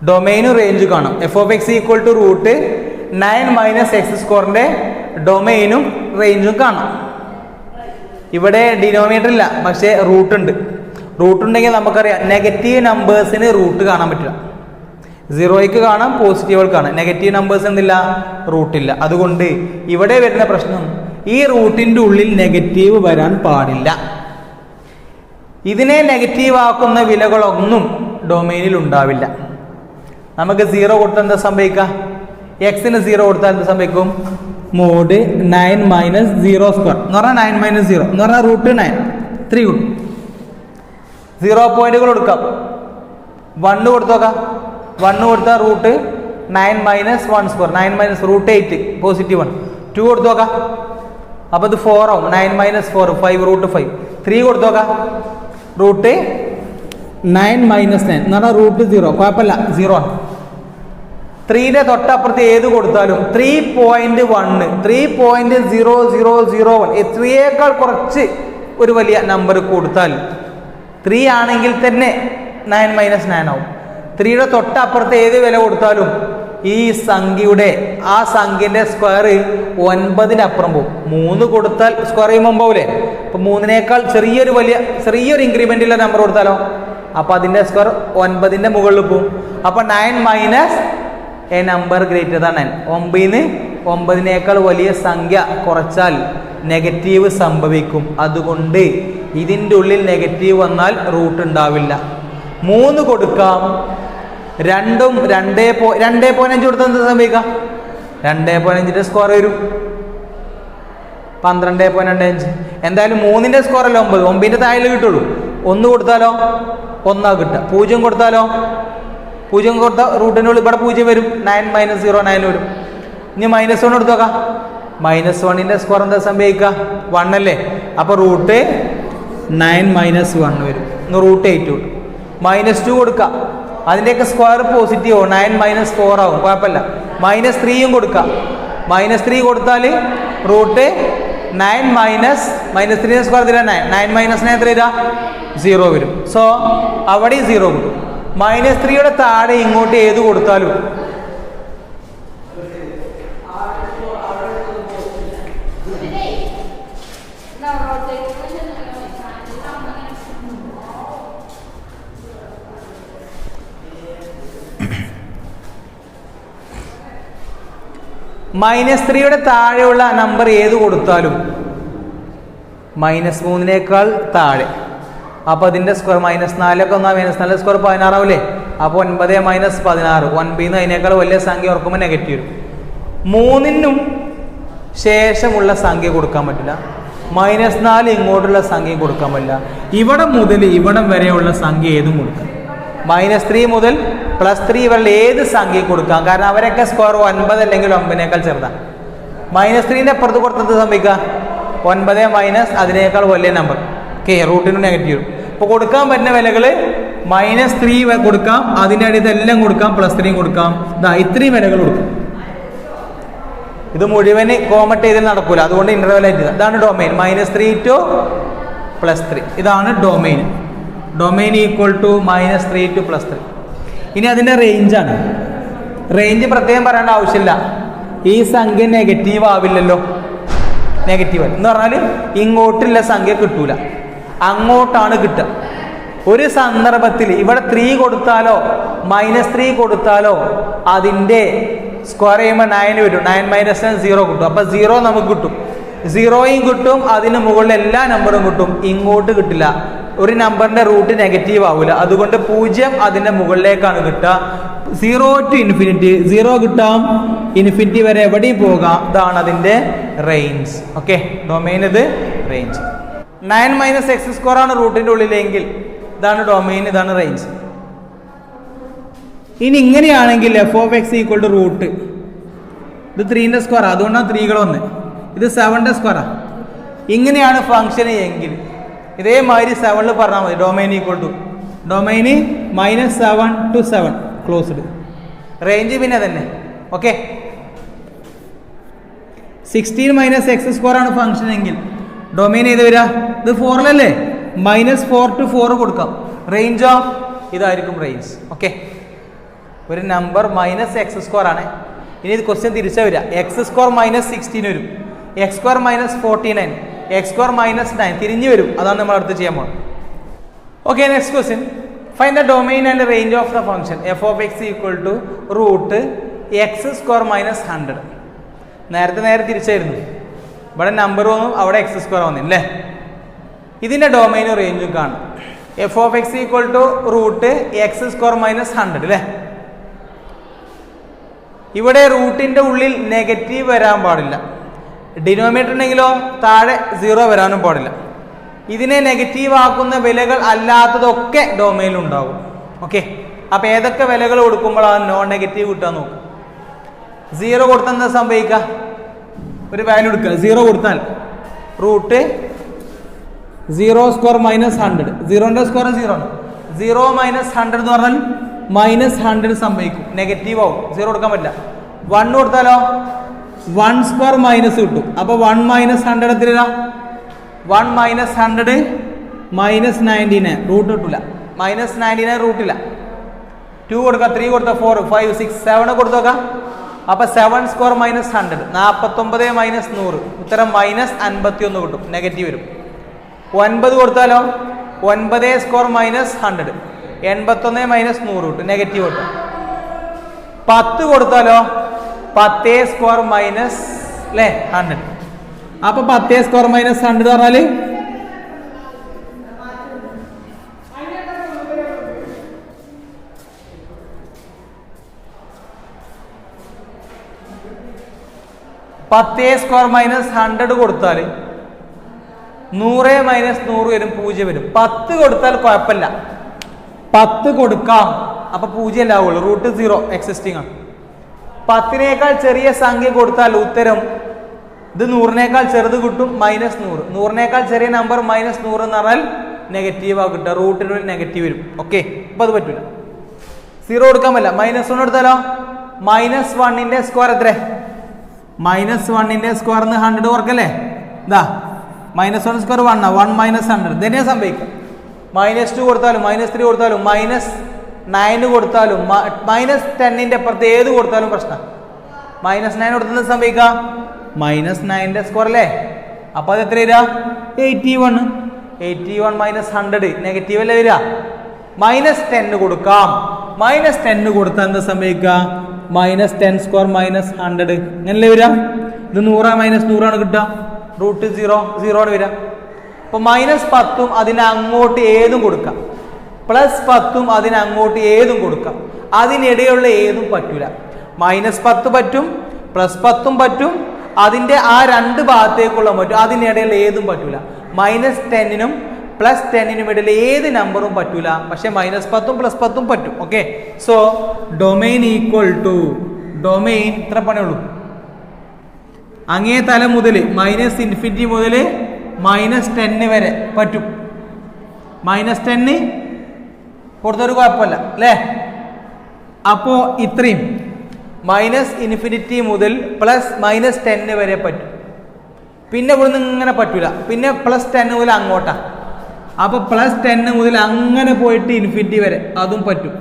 ഡൊമൈനും range കാണും. F of x equal to root 9 minus x സ്ക്വയറിന്റെ ഡൊമൈനും റേഞ്ചും കാണാം. ഇവിടെ denominator ഇല്ല, പക്ഷേ root ഉണ്ട്. റൂട്ട് ഉണ്ടെങ്കിൽ നമുക്കറിയാം നെഗറ്റീവ് നമ്പേഴ്സിന് റൂട്ട് കാണാൻ പറ്റില്ല. 0ക്ക് കാണാം, പോസിറ്റീവുകൾക്ക് കാണാം. നെഗറ്റീവ് നമ്പേഴ്സ് എന്തില്ല, റൂട്ടില്ല. അതുകൊണ്ട് ഇവിടെ വരുന്ന പ്രശ്നം ഈ റൂട്ടിൻ്റെ ഉള്ളിൽ നെഗറ്റീവ് വരാൻ പാടില്ല. ഇതിനെ നെഗറ്റീവ് ആക്കുന്ന വിലകളൊന്നും ഡൊമൈനിൽ ഉണ്ടാവില്ല. നമുക്ക് 0 കൊടുത്താൽ എന്താ സംഭവിക്കുക? എക്സിന് 0 കൊടുത്താൽ എന്ത് സംഭവിക്കും? മോഡ് 9 മൈനസ് 0 സ്ക്വയർ എന്ന് പറഞ്ഞാൽ 9 മൈനസ് 0 എന്ന് പറഞ്ഞാൽ റൂട്ട് 9, 3 കിട്ടും. 0 പോയിന്റുകൾ കൊടുക്കാം. 1 കൊടുത്തു നോക്കാം. 1 കൊടുത്താൽ root 9 minus 1 square, 9 minus root 8 positive 1. 2 കൊടുത്തു നോക്കാം, അപ്പോൾ ഇത് 4 ആവും. 9 മൈനസ് 4 5 റൂട്ട് 5. 3 കൊടുത്തു നോക്കാം, റൂട്ട് 9 മൈനസ് 9 എന്ന് പറഞ്ഞാൽ റൂട്ട് 0, കുഴപ്പമില്ല, 0 ആണ്. 3ന്റെ തൊട്ടപ്പുറത്ത് ഏത് കൊടുത്താലും 3.1 3.0001 3യേക്കാൾ കുറച്ച് ഒരു വലിയ നമ്പർ കൊടുത്താൽ 3 ആണെങ്കിൽ തന്നെ 9 മൈനസ് 9 ആവും. 3യുടെ തൊട്ടപ്പുറത്ത് ഏത് വില കൊടുത്താലും ഈ സംഖ്യയുടെ ആ സംഖ്യന്റെ സ്ക്വയർ 9-അപ്പുറം പോകും. 3 കൊടുത്താൽ സ്ക്വയർ ചെയ്യുമ്പോൾ പോകില്ലേ? അപ്പോൾ 3നേക്കാൾ ചെറിയൊരു ഇൻക്രിമെന്റുള്ള നമ്പർ കൊടുത്താലോ, അപ്പോൾ അതിന്റെ സ്ക്വയർ 9ന്റെ മുകളിൽ പോകും. അപ്പോൾ 9 minus A number greater than 9. 9നേക്കാൾ വലിയ സംഖ്യ കുറച്ചാൽ നെഗറ്റീവ് സംഭവിക്കും. അതുകൊണ്ട് ഇതിൻ്റെ ഉള്ളിൽ നെഗറ്റീവ് വന്നാൽ റൂട്ട് ഉണ്ടാവില്ല. 3 കൊടുക്കാം, 2.5 കൊടുത്താൽ എന്ത് സംഭവിക്കാം? 2.5ന്റെ സ്കോർ വരും 12.25. എന്തായാലും 3ന്റെ സ്കോർ അല്ല 9, 9ന്റെ താഴെ കിട്ടുള്ളൂ. 1 കൊടുത്താലോ 1 കിട്ടുക. 0 കൊടുത്താലോ 0 കൊടുത്താൽ റൂട്ടിനുള്ളിൽ ഇവിടെ 0 വരും. 9 മൈനസ് 0 9 വരും. ഇനി -1 എടുത്തു നോക്കാം. -1ന്റെ സ്കോർ എന്താ സംഭവിക്കുക? 1 അല്ലേ? അപ്പോൾ റൂട്ട് 9 മൈനസ് 1 വരും. റൂട്ട് 8 കിട്ടും. -2 കൊടുക്കാം, അതിൻ്റെയൊക്കെ സ്ക്വയർ പോസിറ്റീവ് ആവും. 9 മൈനസ് 4 ആവും, കുഴപ്പമില്ല. -3 കൊടുക്കാം. -3 കൊടുത്താൽ റൂട്ട് 9 മൈനസ് -3ന്റെ സ്ക്വയർ തരാം 9. 9 മൈനസ് 9 എത്ര തരാ? 0 വരും. സോ അവിടെ 0 കിട്ടും. -3യുടെ താഴെ ഇങ്ങോട്ട് ഏത് കൊടുത്താലും -3യുടെ താഴെയുള്ള നമ്പർ ഏത് കൊടുത്താലും -3നേക്കാൾ താഴെ, അപ്പോൾ അതിൻ്റെ സ്ക്വയർ -4 ഒക്കെ ഒന്നാ -4 സ്ക്വയർ 16 ആവില്ലേ? അപ്പോൾ 9 മൈനസ് 16 9 അതിനേക്കാൾ വലിയ സംഖ്യ ഓർക്കുമ്പോൾ നെഗറ്റീവ് വരും. 3നും ശേഷമുള്ള സംഖ്യ കൊടുക്കാൻ പറ്റില്ല. -4 ഇങ്ങോട്ടുള്ള സംഖ്യ കൊടുക്കാൻ പറ്റില്ല. ഇവിടെ മുതൽ ഇവിടം വരെയുള്ള സംഖ്യ ഏതും കൊടുക്കാം. -3 മുതൽ +3 വരെ ഏത് സംഖ്യ കൊടുക്കാം, കാരണം അവരൊക്കെ സ്ക്വയർ 9 അല്ലെങ്കിൽ 9നേക്കാൾ ചെറുതാണ്. -3ന്റെ അപ്പുറത്ത് കൊടുത്തത് സംഭവിക്കുക 9 മൈനസ് അതിനേക്കാൾ വലിയ നമ്പർ, റൂട്ടിന് നെഗറ്റീവ്. ഇപ്പോൾ കൊടുക്കാൻ പറ്റുന്ന വിലകൾ -3 കൊടുക്കാം, അതിൻ്റെ അടിയിൽ ഇതെല്ലാം കൊടുക്കാം, +3 കൊടുക്കാം. ഇത്രയും വിലകൾ കൊടുക്കും. ഇത് മുഴുവന് കോമട്ട് ചെയ്ത് നടക്കൂല, അതുകൊണ്ട് ഇന്റർവെൽ ആയിട്ട് ഇതാണ് ഡൊമൈൻ. -3 to +3 ഇതാണ് domain. Domain equal to -3 to +3. ഇനി അതിൻ്റെ റേഞ്ചാണ്. റേഞ്ച് പ്രത്യേകം പറയേണ്ട ആവശ്യമില്ല. ഈ സംഖ്യ നെഗറ്റീവ് ആവില്ലല്ലോ. നെഗറ്റീവ് എന്ന് പറഞ്ഞാൽ ഇങ്ങോട്ടുള്ള സംഖ്യ കിട്ടൂല, അങ്ങോട്ടാണ് കിട്ടുക. ഒരു സന്ദർഭത്തിൽ ഇവിടെ 3 കൊടുത്താലോ -3 കൊടുത്താലോ അതിൻ്റെ സ്ക്വയർ ചെയ്യുമ്പോൾ 9 വരും. 9 മൈനസ് 9 0 കിട്ടും. അപ്പോൾ 0 നമുക്ക് കിട്ടും. 0യും കിട്ടും, അതിന് മുകളിൽ എല്ലാ നമ്പറും കിട്ടും. ഇങ്ങോട്ട് കിട്ടില്ല. ഒരു നമ്പറിൻ്റെ റൂട്ട് നെഗറ്റീവ് ആവില്ല. അതുകൊണ്ട് 0 അതിൻ്റെ മുകളിലേക്കാണ് കിട്ടുക. 0 to ഇൻഫിനിറ്റി 0 കിട്ടാം, ഇൻഫിനിറ്റി വരെ എവിടെയും പോകാം. ഇതാണ് അതിൻ്റെ റേഞ്ച്. ഓക്കെ, ഡൊമൈൻ ഇത് റേഞ്ച്. 9 മൈനസ് എക്സ് സ്ക്വയർ ആണ് റൂട്ടിൻ്റെ ഉള്ളിലെങ്കിൽ ഇതാണ് ഡൊമൈൻ, ഇതാണ് റേഞ്ച്. ഇനി ഇങ്ങനെയാണെങ്കിൽ f of x equal to root ഇത് 3ന്റെ സ്ക്വയർ, അതുകൊണ്ടാണ് 3കൾ വന്ന്. ഇത് 7ന്റെ സ്ക്വയറാണ്. ഇങ്ങനെയാണ് ഫംഗ്ഷൻ എങ്കിൽ ഇതേമാതിരി 7ൽ പറഞ്ഞാൽ മതി. Domain equal to domain -7 to 7 closed. Range പിന്നെ തന്നെ. ഓക്കെ, 16 - x² ആണ് ഫംഗ്ഷൻ എങ്കിൽ ഡൊമൈൻ ഏത് വരിക? ഇത് 4ലല്ലേ, -4 to 4 കൊടുക്കാം. റേഞ്ചോ ഇതായിരിക്കും റേഞ്ച്. ഓക്കെ, ഒരു നമ്പർ -x² ആണ്. ഇനി ഇത് ക്വസ്റ്റ്യൻ തിരിച്ചാൽ വരിക. x² -16 വരും, x² -49, x² -9 തിരിഞ്ഞു വരും. അതാണ് നമ്മൾ അടുത്ത് ചെയ്യാൻ പോകുന്നത്. Okay, next question. Find the domain and range of the function f of x equal to √x² - 100. നേരെ തിരിച്ചായിരുന്നു. ഇവിടെ നമ്പർ വന്നു, അവിടെ x² വന്നു അല്ലേ. ഇതിൻ്റെ ഡൊമൈനും റേഞ്ചും കാണും. f of x equal to √x² - 100 അല്ലേ. ഇവിടെ റൂട്ടിൻ്റെ ഉള്ളിൽ നെഗറ്റീവ് വരാൻ പാടില്ല. ഡിനോമിനേറ്റർ ഉണ്ടെങ്കിലോ താഴെ 0 വരാനും പാടില്ല. ഇതിനെ നെഗറ്റീവ് ആക്കുന്ന വിലകൾ അല്ലാത്തതൊക്കെ ഡൊമൈനിൽ ഉണ്ടാകും. ഓക്കെ, അപ്പോൾ ഏതൊക്കെ വിലകൾ കൊടുക്കുമ്പോഴാണ് നോൺ നെഗറ്റീവ് കിട്ടാൻ നോക്കും. 0 കൊടുത്താൽ എന്താ സംഭവിക്കുക? ഒരു വാല്യൂ എടുക്കുക. 0 കൊടുത്താൽ √0² - 100. 0ന്റെ സ്ക്വയർ 0 ആണ്. 0 - 100 എന്ന് പറഞ്ഞാൽ -100 സംഭവിക്കും, നെഗറ്റീവ് ആവും. 0 കൊടുക്കാൻ പറ്റില്ല. 1 കൊടുത്താലോ 1² മൈനസ് കിട്ടും. അപ്പോൾ 1 - 100 എത്രയാ? 1 - 100 -99. റൂട്ട് കിട്ടില്ല. -99 റൂട്ടില്ല. 2 കൊടുക്കുക, 3 കൊടുത്താൽ 4, 5, 6, 7 കൊടുത്തു നോക്കാം. അപ്പോൾ 7² - 100 49 - 100 ഉത്തരം -51 കിട്ടും, നെഗറ്റീവ് വരും. 9 കൊടുത്താലോ 9² - 100 81 - 100 കിട്ടും, നെഗറ്റീവ് കിട്ടും. 10 കൊടുത്താലോ 10² - അല്ലേ 100. അപ്പൊ 10² - 100 പറഞ്ഞാല് (10² - 100) കൊടുത്താൽ 100 - 100 വരും, 0 വരും. 10 കൊടുത്താൽ കുഴപ്പമില്ല, 10 കൊടുക്കാം. അപ്പൊ 0 അല്ലാവുള്ളൂ, √0 എക്സിസ്റ്റിംഗ് ആണ്. 10നേക്കാൾ ചെറിയ സംഖ്യ കൊടുത്താൽ ഉത്തരം ഇത് 100നേക്കാൾ ചെറുത് കിട്ടും, -100. 100നേക്കാൾ ചെറിയ നമ്പർ -100 എന്ന് പറഞ്ഞാൽ നെഗറ്റീവാണ് കിട്ടുക, റൂട്ടിനുള്ളിൽ നെഗറ്റീവ് വരും. ഓക്കെ, അപ്പോൾ അത് പറ്റില്ല. 0 കൊടുക്കാൻ പറ്റില്ല. -1 എടുത്താലോ -1ന്റെ സ്ക്വയർ എത്ര? -1ന്റെ സ്ക്വയർ 100 കുറക്കല്ലേ. ഇതാ -1 സ്ക്വയർ 1 1 - 100 ഇതന്നെ സംഭവിക്കും. -2 കൊടുത്താലും -3 കൊടുത്താലും -9 കൊടുത്താലും -10ന്റെ അപ്പുറത്ത് ഏത് കൊടുത്താലും പ്രശ്നം. -9 കൊടുത്തത് സംഭവിക്കാം -9ന്റെ സ്ക്വയർ അല്ലേ. അപ്പൊ അത് എത്ര വരിക? 81. 81 - 100 നെഗറ്റീവ് അല്ലേ വരിക. -10 കൊടുക്കാം. -10 കൊടുത്താൽ എന്താ സംഭവിക്കുക? -10² - 100 ഇങ്ങനല്ലേ വരിക. ഇത് 100 - 100 ആണ് കിട്ടുക, √0 0 ആണ് വരിക. അപ്പൊ -10ഉം അതിന് അങ്ങോട്ട് ഏതും കൊടുക്കാം, +10ഉം അതിന് അങ്ങോട്ട് ഏതും കൊടുക്കാം. അതിനിടയിലുള്ള ഏതും പറ്റൂല. -10 പറ്റും, +10ഉം പറ്റും, അതിൻ്റെ ആ രണ്ട് ഭാഗത്തേക്കുള്ള പറ്റും, അതിനിടയിൽ ഏതും പറ്റൂല. -10നും +10നും ഇടയിൽ ഏത് നമ്പറും പറ്റൂല, പക്ഷെ -10ഉം +10ഉം പറ്റും. Okay, so domain equal to domain ഇത്ര പണിയുള്ളൂ. അങ്ങേ തലം മുതൽ -∞ മുതൽ -10 വരെ പറ്റും. -10 കൊടുത്തൊരു കുഴപ്പമില്ല അല്ലേ. അപ്പോൾ ഇത്രയും -∞ മുതൽ +-10 വരെ പറ്റും. പിന്നെ ഇവിടുന്ന് ഇങ്ങനെ പറ്റൂല, പിന്നെ +10 മുതൽ അങ്ങോട്ടാ. അപ്പോൾ +10 മുതൽ അങ്ങനെ പോയിട്ട് ∞ വരെ അതും പറ്റും.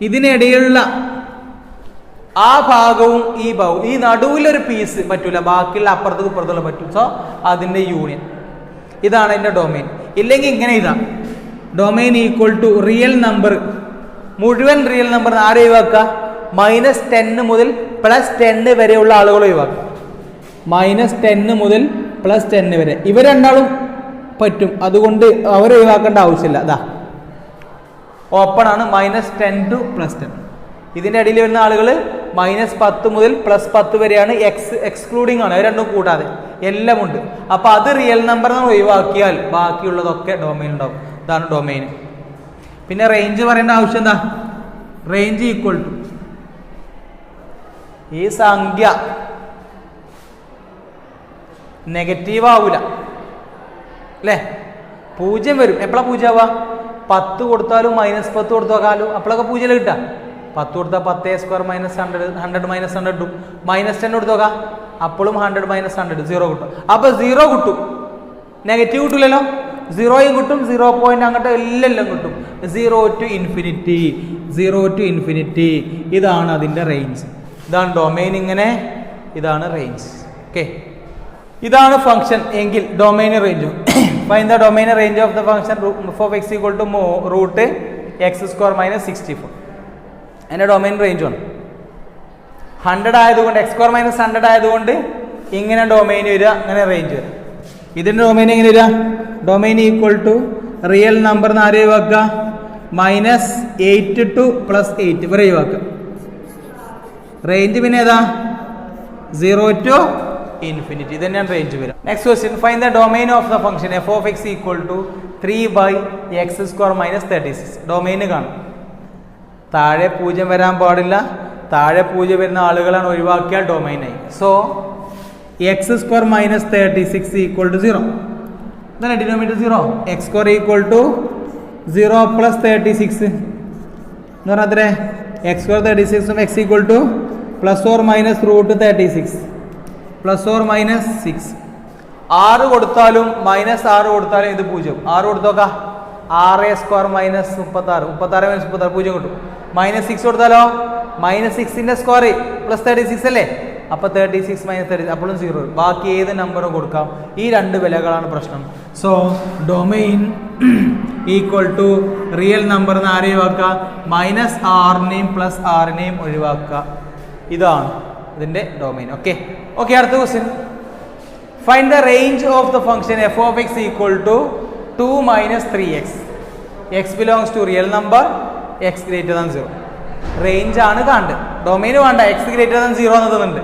ഇതിനിടയിലുള്ള ആ ഭാഗവും ഈ ഭാഗവും, ഈ നടുവിലൊരു പീസ് പറ്റൂല, ബാക്കിയുള്ള അപ്പുറത്തും ഇപ്പുറത്തുള്ള പറ്റും. സോ അതിൻ്റെ യൂണിയൻ ഇതാണ് എൻ്റെ ഡൊമൈൻ. ഇല്ലെങ്കിൽ ഇങ്ങനെ ഇതാ domain equal to real number, മുഴുവൻ റിയൽ നമ്പർ ആരെ ഒഴിവാക്കുക? -10 മുതൽ +10 വരെയുള്ള ആളുകൾ ഒഴിവാക്കുക. -10 മുതൽ +10 വരെ ഇവർ രണ്ടാളും പറ്റും, അതുകൊണ്ട് അവരെ ഒഴിവാക്കേണ്ട ആവശ്യമില്ല. അതാ ഓപ്പൺ ആണ്. -10 to +10. ഇതിൻ്റെ ഇടയിൽ വരുന്ന ആളുകൾ -10 മുതൽ +10 വരെയാണ്, എക്സ്ക്ലൂഡിങ് ആണ്, അത് രണ്ടും കൂടാതെ എല്ലാം ഉണ്ട്. അപ്പോൾ അത് റിയൽ നമ്പർ ഒഴിവാക്കിയാൽ ബാക്കിയുള്ളതൊക്കെ ഡൊമൈൻ ഉണ്ടാവും. ഇതാണ് ഡൊമൈൻ. പിന്നെ റേഞ്ച് പറയേണ്ട ആവശ്യം എന്താ? റേഞ്ച് ഈക്വൽ ടു ഈ സംഖ്യ നെഗറ്റീവ് ആവൂല അല്ലേ? 0 വരും. എപ്പോഴാണ് 0 ആവുക? 10 കൊടുത്താലും -10 കൊടുത്താലും അപ്പോഴൊക്കെ 0 കിട്ടുക. 10 കൊടുത്താൽ 10² -100 100 -100 കിട്ടും. -10 കൊടുത്തോക്ക അപ്പോഴും 100 -100 0 കിട്ടും. അപ്പൊ 0 കിട്ടും, നെഗറ്റീവ് കിട്ടൂലല്ലോ. 0യും കിട്ടും, 0 പോയിന്റ് അങ്ങോട്ട് എല്ലാം കിട്ടും. 0 to infinity, 0 to infinity. ഇതാണ് അതിന്റെ റേഞ്ച്. ഇതാണ് ഡൊമൈൻ. ഇങ്ങനെ ഇതാണ് റേഞ്ച്. ഓക്കെ, ഇതാണ് ഫംഗ്ഷൻ എങ്കിൽ domain range. Find the domain range of the function f(x) = (x²) - 64. അതിന്റെ ഡൊമൈൻ റേഞ്ച് ആണ് 100 ആയതുകൊണ്ട് x² - 100 ആയതുകൊണ്ട് ഇങ്ങനെ ഡൊമൈൻ വരിക, അങ്ങനെ റേഞ്ച് വരിക. ഇതിന്റെ ഡൊമൈൻ എങ്ങനെ വരിക? Domain equal to real number ആരെ വാക്കുക -8 to +8 വരെ വാക്കുക. റേഞ്ച് പിന്നെ ഏതാ? 0 to infinity. ഇത് തന്നെയാണ് റേഞ്ച് വരിക. Next question, find the domain of the function f(x) = 3/(x²) - 36. Domain കാണും. താഴെ 0 വരാൻ പാടില്ല. താഴെ 0 വരുന്ന ആളുകളാണ് ഒഴിവാക്കിയാൽ ഡൊമൈനായി. So (x² - 36) = 0. ഇതാണ് ഡിനോമിനേറ്റർ 0. (x² = 0 + 36) എന്ന് പറഞ്ഞാൽ അത്രേ (x² 36) x = ±√36 ±6. 6 കൊടുത്താലും -6 കൊടുത്താലും ഇത് 0. 6 കൊടുത്തോക്ക 6² - 36 36 - 36 0 കിട്ടും. -6 കൊടുത്താലോ -6ന്റെ സ്ക്വയർ +36 അല്ലേ? അപ്പൊ 36 - 36 അപ്പോഴും 0. ബാക്കി ഏത് നമ്പറും കൊടുക്കാം. ഈ രണ്ട് വിലകളാണ് പ്രശ്നം. So domain equal to real number ആരെ ഒഴിവാക്കുക? -6നെയും +6നെയും ഒഴിവാക്കുക. ഇതാണ് ഇതിന്റെ ഡൊമൈൻ. ഓക്കെ ഓക്കെ, അടുത്ത question, find the range of the function f(x) = 2 - 3x. x belongs to real number, x greater than 0. Range ആണ് കാണേണ്ടത്, ഡൊമൈൻ വേണ്ട. x greater than 0 എന്നതുണ്ട്.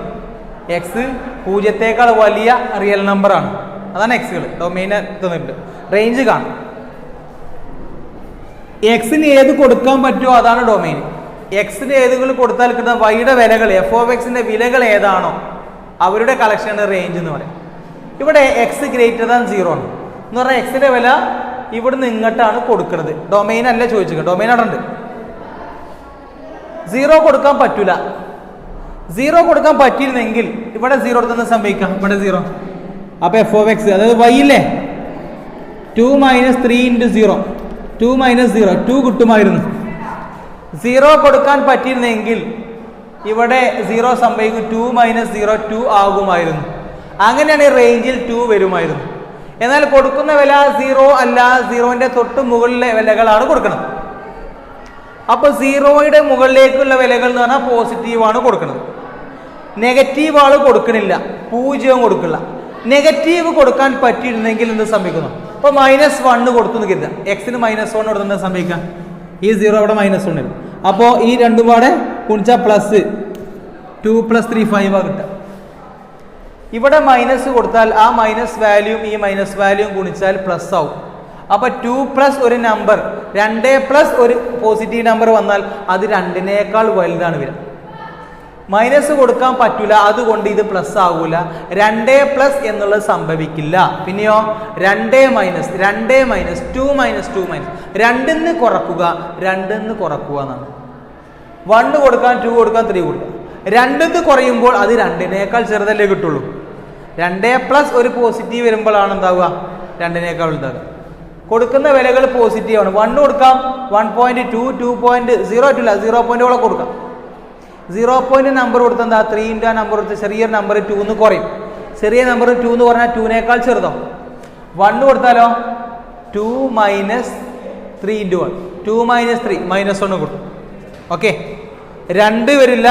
x 0 വലിയ റിയൽ നമ്പർ ആണ്, അതാണ് എക്സുകൾ. ഡൊമൈൻ എത്തുന്നുണ്ട്. റേഞ്ച് കാണും. എക്സിന് ഏത് കൊടുക്കാൻ പറ്റുമോ അതാണ് ഡൊമൈൻ. എക്സിന് ഏതെങ്കിലും കൊടുത്താൽ കിട്ടുന്ന വൈയുടെ വിലകൾ, f(x)ന്റെ വിലകൾ ഏതാണോ അവരുടെ കളക്ഷനാണ് റേഞ്ച് എന്ന് പറയും. ഇവിടെ x greater than 0 ആണ് എന്ന് പറഞ്ഞാൽ എക്സിന്റെ വില ഇവിടുന്ന് ഇങ്ങോട്ടാണ് കൊടുക്കുന്നത്. ഡൊമൈൻ അല്ല ചോദിച്ചത്, ഡൊമൈൻ അവിടെ ഉണ്ട്. 0 കൊടുക്കാൻ പറ്റൂല. 0 കൊടുക്കാൻ പറ്റിയിരുന്നെങ്കിൽ ഇവിടെ 0 എടുത്തെന്ന് സംഭവിക്കാം. ഇവിടെ 0. അപ്പൊ f(x) അതായത് y ഇല്ലേ, 2 - 3 × 0 2 - 0 2 കിട്ടുമായിരുന്നു. 0 കൊടുക്കാൻ പറ്റിയിരുന്നെങ്കിൽ ഇവിടെ 0 സംഭവിക്കും. 2 - 0 2 ആകുമായിരുന്നു. അങ്ങനെയാണ് റേഞ്ചിൽ 2 വരുമായിരുന്നു. എന്നാൽ കൊടുക്കുന്ന വില 0 അല്ല, 0ന്റെ തൊട്ട് മുകളിലെ വിലകളാണ് കൊടുക്കുന്നത്. അപ്പൊ 0യുടെ മുകളിലേക്കുള്ള വിലകൾ എന്ന് പറഞ്ഞാൽ പോസിറ്റീവാണ് കൊടുക്കുന്നത്. നെഗറ്റീവ് ആള് കൊടുക്കണില്ല, 0 കൊടുക്കില്ല. നെഗറ്റീവ് കൊടുക്കാൻ പറ്റിയിരുന്നെങ്കിൽ എന്ത് സംഭവിക്കുന്നു? അപ്പൊ -1 കൊടുത്തു കരുതാം. എക്സിന് -1 കൊടുത്തെന്ന് സംഭവിക്കാം. ഈ 0 അവിടെ -1 വരും. അപ്പോ ഈ രണ്ടും പാടെ കുണിച്ച +2 + 3 5 കിട്ടുക. ഇവിടെ മൈനസ് കൊടുത്താൽ ആ മൈനസ് വാല്യൂം ഈ മൈനസ് വാല്യൂം ഗുണിച്ചാൽ പ്ലസ് ആവും. അപ്പൊ 2 + ഒരു നമ്പർ 2 + ഒരു പോസിറ്റീവ് നമ്പർ വന്നാൽ അത് 2നേക്കാൾ വലുതാണ് വരിക. മൈനസ് കൊടുക്കാൻ പറ്റൂല, അതുകൊണ്ട് ഇത് പ്ലസ് ആകൂല. 2+ എന്നുള്ളത് സംഭവിക്കില്ല. പിന്നെയോ 2 - 2 - 2 2ന്ന് കുറക്കുക, 2ന്ന് കുറക്കുക എന്നാണ്. 1 കൊടുക്കാൻ 2 കൊടുക്കാൻ 3 കൊടുക്കുക. 2ന്ന് കുറയുമ്പോൾ അത് 2നേക്കാൾ ചെറുതല്ലേ കിട്ടുള്ളൂ. 2+ ഒരു പോസിറ്റീവ് വരുമ്പോഴാണ് എന്താവുക? 2നേക്കാൾ വലുതാകുക. കൊടുക്കുന്ന വിലകൾ പോസിറ്റീവ് ആണ്. 1 കൊടുക്കാം 1.2 2.0 0.1 കൊടുക്കാം. 0 നമ്പർ കൊടുത്താൽ എന്താ? 3 × ആ നമ്പർ കൊടുത്ത് ചെറിയ നമ്പർ 2 കുറയും. ചെറിയ നമ്പർ 2 എന്ന് പറഞ്ഞാൽ 2നേക്കാൾ ചെറുതോ. 1 കൊടുത്താലോ 2 - 3 × 1 2 - 3 -1 കൊടുക്കും. ഓക്കെ, 2 വരില്ല,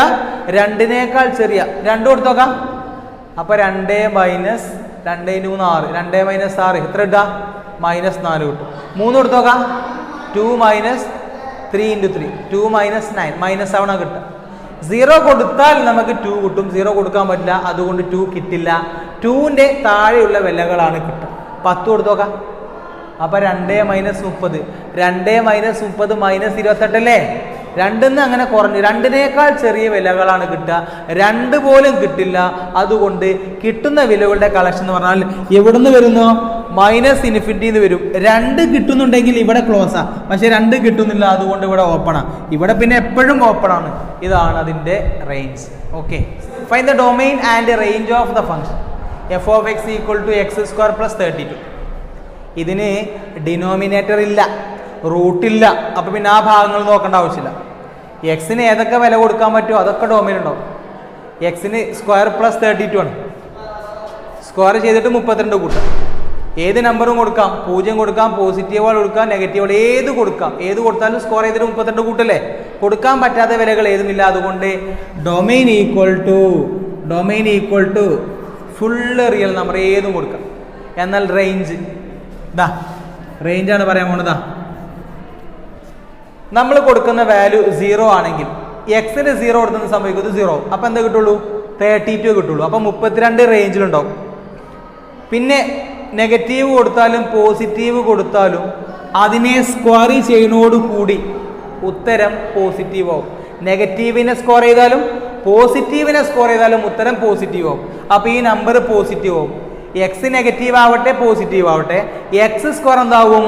2നേക്കാൾ ചെറിയ 2 കൊടുത്തോക്കാം. അപ്പൊ 2 - 2 × 3 6 2 - 6 എത്ര ഇട്ടാ? -4 കിട്ടും. 3 കൊടുത്തോക്കാം. 2 - 3 × 3 2 - 9 -7 കിട്ടുക. 0 കൊടുത്താൽ നമുക്ക് 2 കിട്ടും. 0 കൊടുക്കാൻ പറ്റില്ല, അതുകൊണ്ട് 2 കിട്ടില്ല. 2ന്റെ താഴെയുള്ള വിലകളാണ് കിട്ടുക. 10 കൊടുത്തോക്കാം. അപ്പൊ 2 - 30 2 - 30 -28 അല്ലേ? 2 അങ്ങനെ കുറഞ്ഞു, 2നേക്കാൾ ചെറിയ വിലകളാണ് കിട്ടുക, 2 പോലും കിട്ടില്ല. അതുകൊണ്ട് കിട്ടുന്ന വിലകളുടെ കളക്ഷൻ എന്ന് പറഞ്ഞാൽ എവിടുന്ന് വരുന്നു? -∞ വരും. 2 കിട്ടുന്നുണ്ടെങ്കിൽ ഇവിടെ ക്ലോസാ, പക്ഷെ 2 കിട്ടുന്നില്ല, അതുകൊണ്ട് ഇവിടെ ഓപ്പണാ. ഇവിടെ പിന്നെ എപ്പോഴും ഓപ്പൺ ആണ്. ഇതാണ് അതിന്റെ range. Okay, find the domain and range of the function f of x equal to x square plus 32. ഇതിന് ഡിനോമിനേറ്റർ ഇല്ല, റൂട്ടില്ല, അപ്പൊ പിന്നെ ആ ഭാഗങ്ങൾ നോക്കേണ്ട ആവശ്യമില്ല. എക്സിന് ഏതൊക്കെ വില കൊടുക്കാൻ പറ്റുമോ അതൊക്കെ ഡൊമെയിൻ ഉണ്ടാവും. എക്സിന് സ്ക്വയർ പ്ലസ് 32 ആണ്. സ്ക്വയർ ചെയ്തിട്ട് 32 കൂട്ടാം. ഏത് നമ്പറും കൊടുക്കാം, 0 കൊടുക്കാം, പോസിറ്റീവുകൾ കൊടുക്കാം, നെഗറ്റീവുകൾ ഏത് കൊടുക്കാം. ഏത് കൊടുത്താലും സ്കോർ ചെയ്തിട്ട് 32 കൂട്ടല്ലേ. കൊടുക്കാൻ പറ്റാത്ത വിലകൾ ഏതുമില്ല. അതുകൊണ്ട് domain equal to full real number ഏതും കൊടുക്കാം. എന്നാൽ റേഞ്ചാണ് പറയാൻ പോണതാ. നമ്മൾ കൊടുക്കുന്ന വാല്യൂ 0 ആണെങ്കിൽ എക്സിന് 0 കൊടുത്തുന്ന സംഭവിക്കുന്നത് 0. അപ്പൊ എന്താ കിട്ടുള്ളൂ? 32 കിട്ടുള്ളൂ. അപ്പൊ 32 റേഞ്ചിലുണ്ടാവും. പിന്നെ നെഗറ്റീവ് കൊടുത്താലും പോസിറ്റീവ് കൊടുത്താലും അതിനെ സ്ക്വയർ ചെയ്യുന്നതോടുകൂടി ഉത്തരം പോസിറ്റീവ് ആവും. നെഗറ്റീവിനെ സ്കോർ ചെയ്താലും പോസിറ്റീവിനെ സ്കോർ ചെയ്താലും ഉത്തരം പോസിറ്റീവ് ആവും. അപ്പോൾ ഈ നമ്പർ പോസിറ്റീവ് ആവും. എക്സ് നെഗറ്റീവ് ആവട്ടെ പോസിറ്റീവ് ആവട്ടെ, എക്സ് സ്ക്വയർ എന്താവും?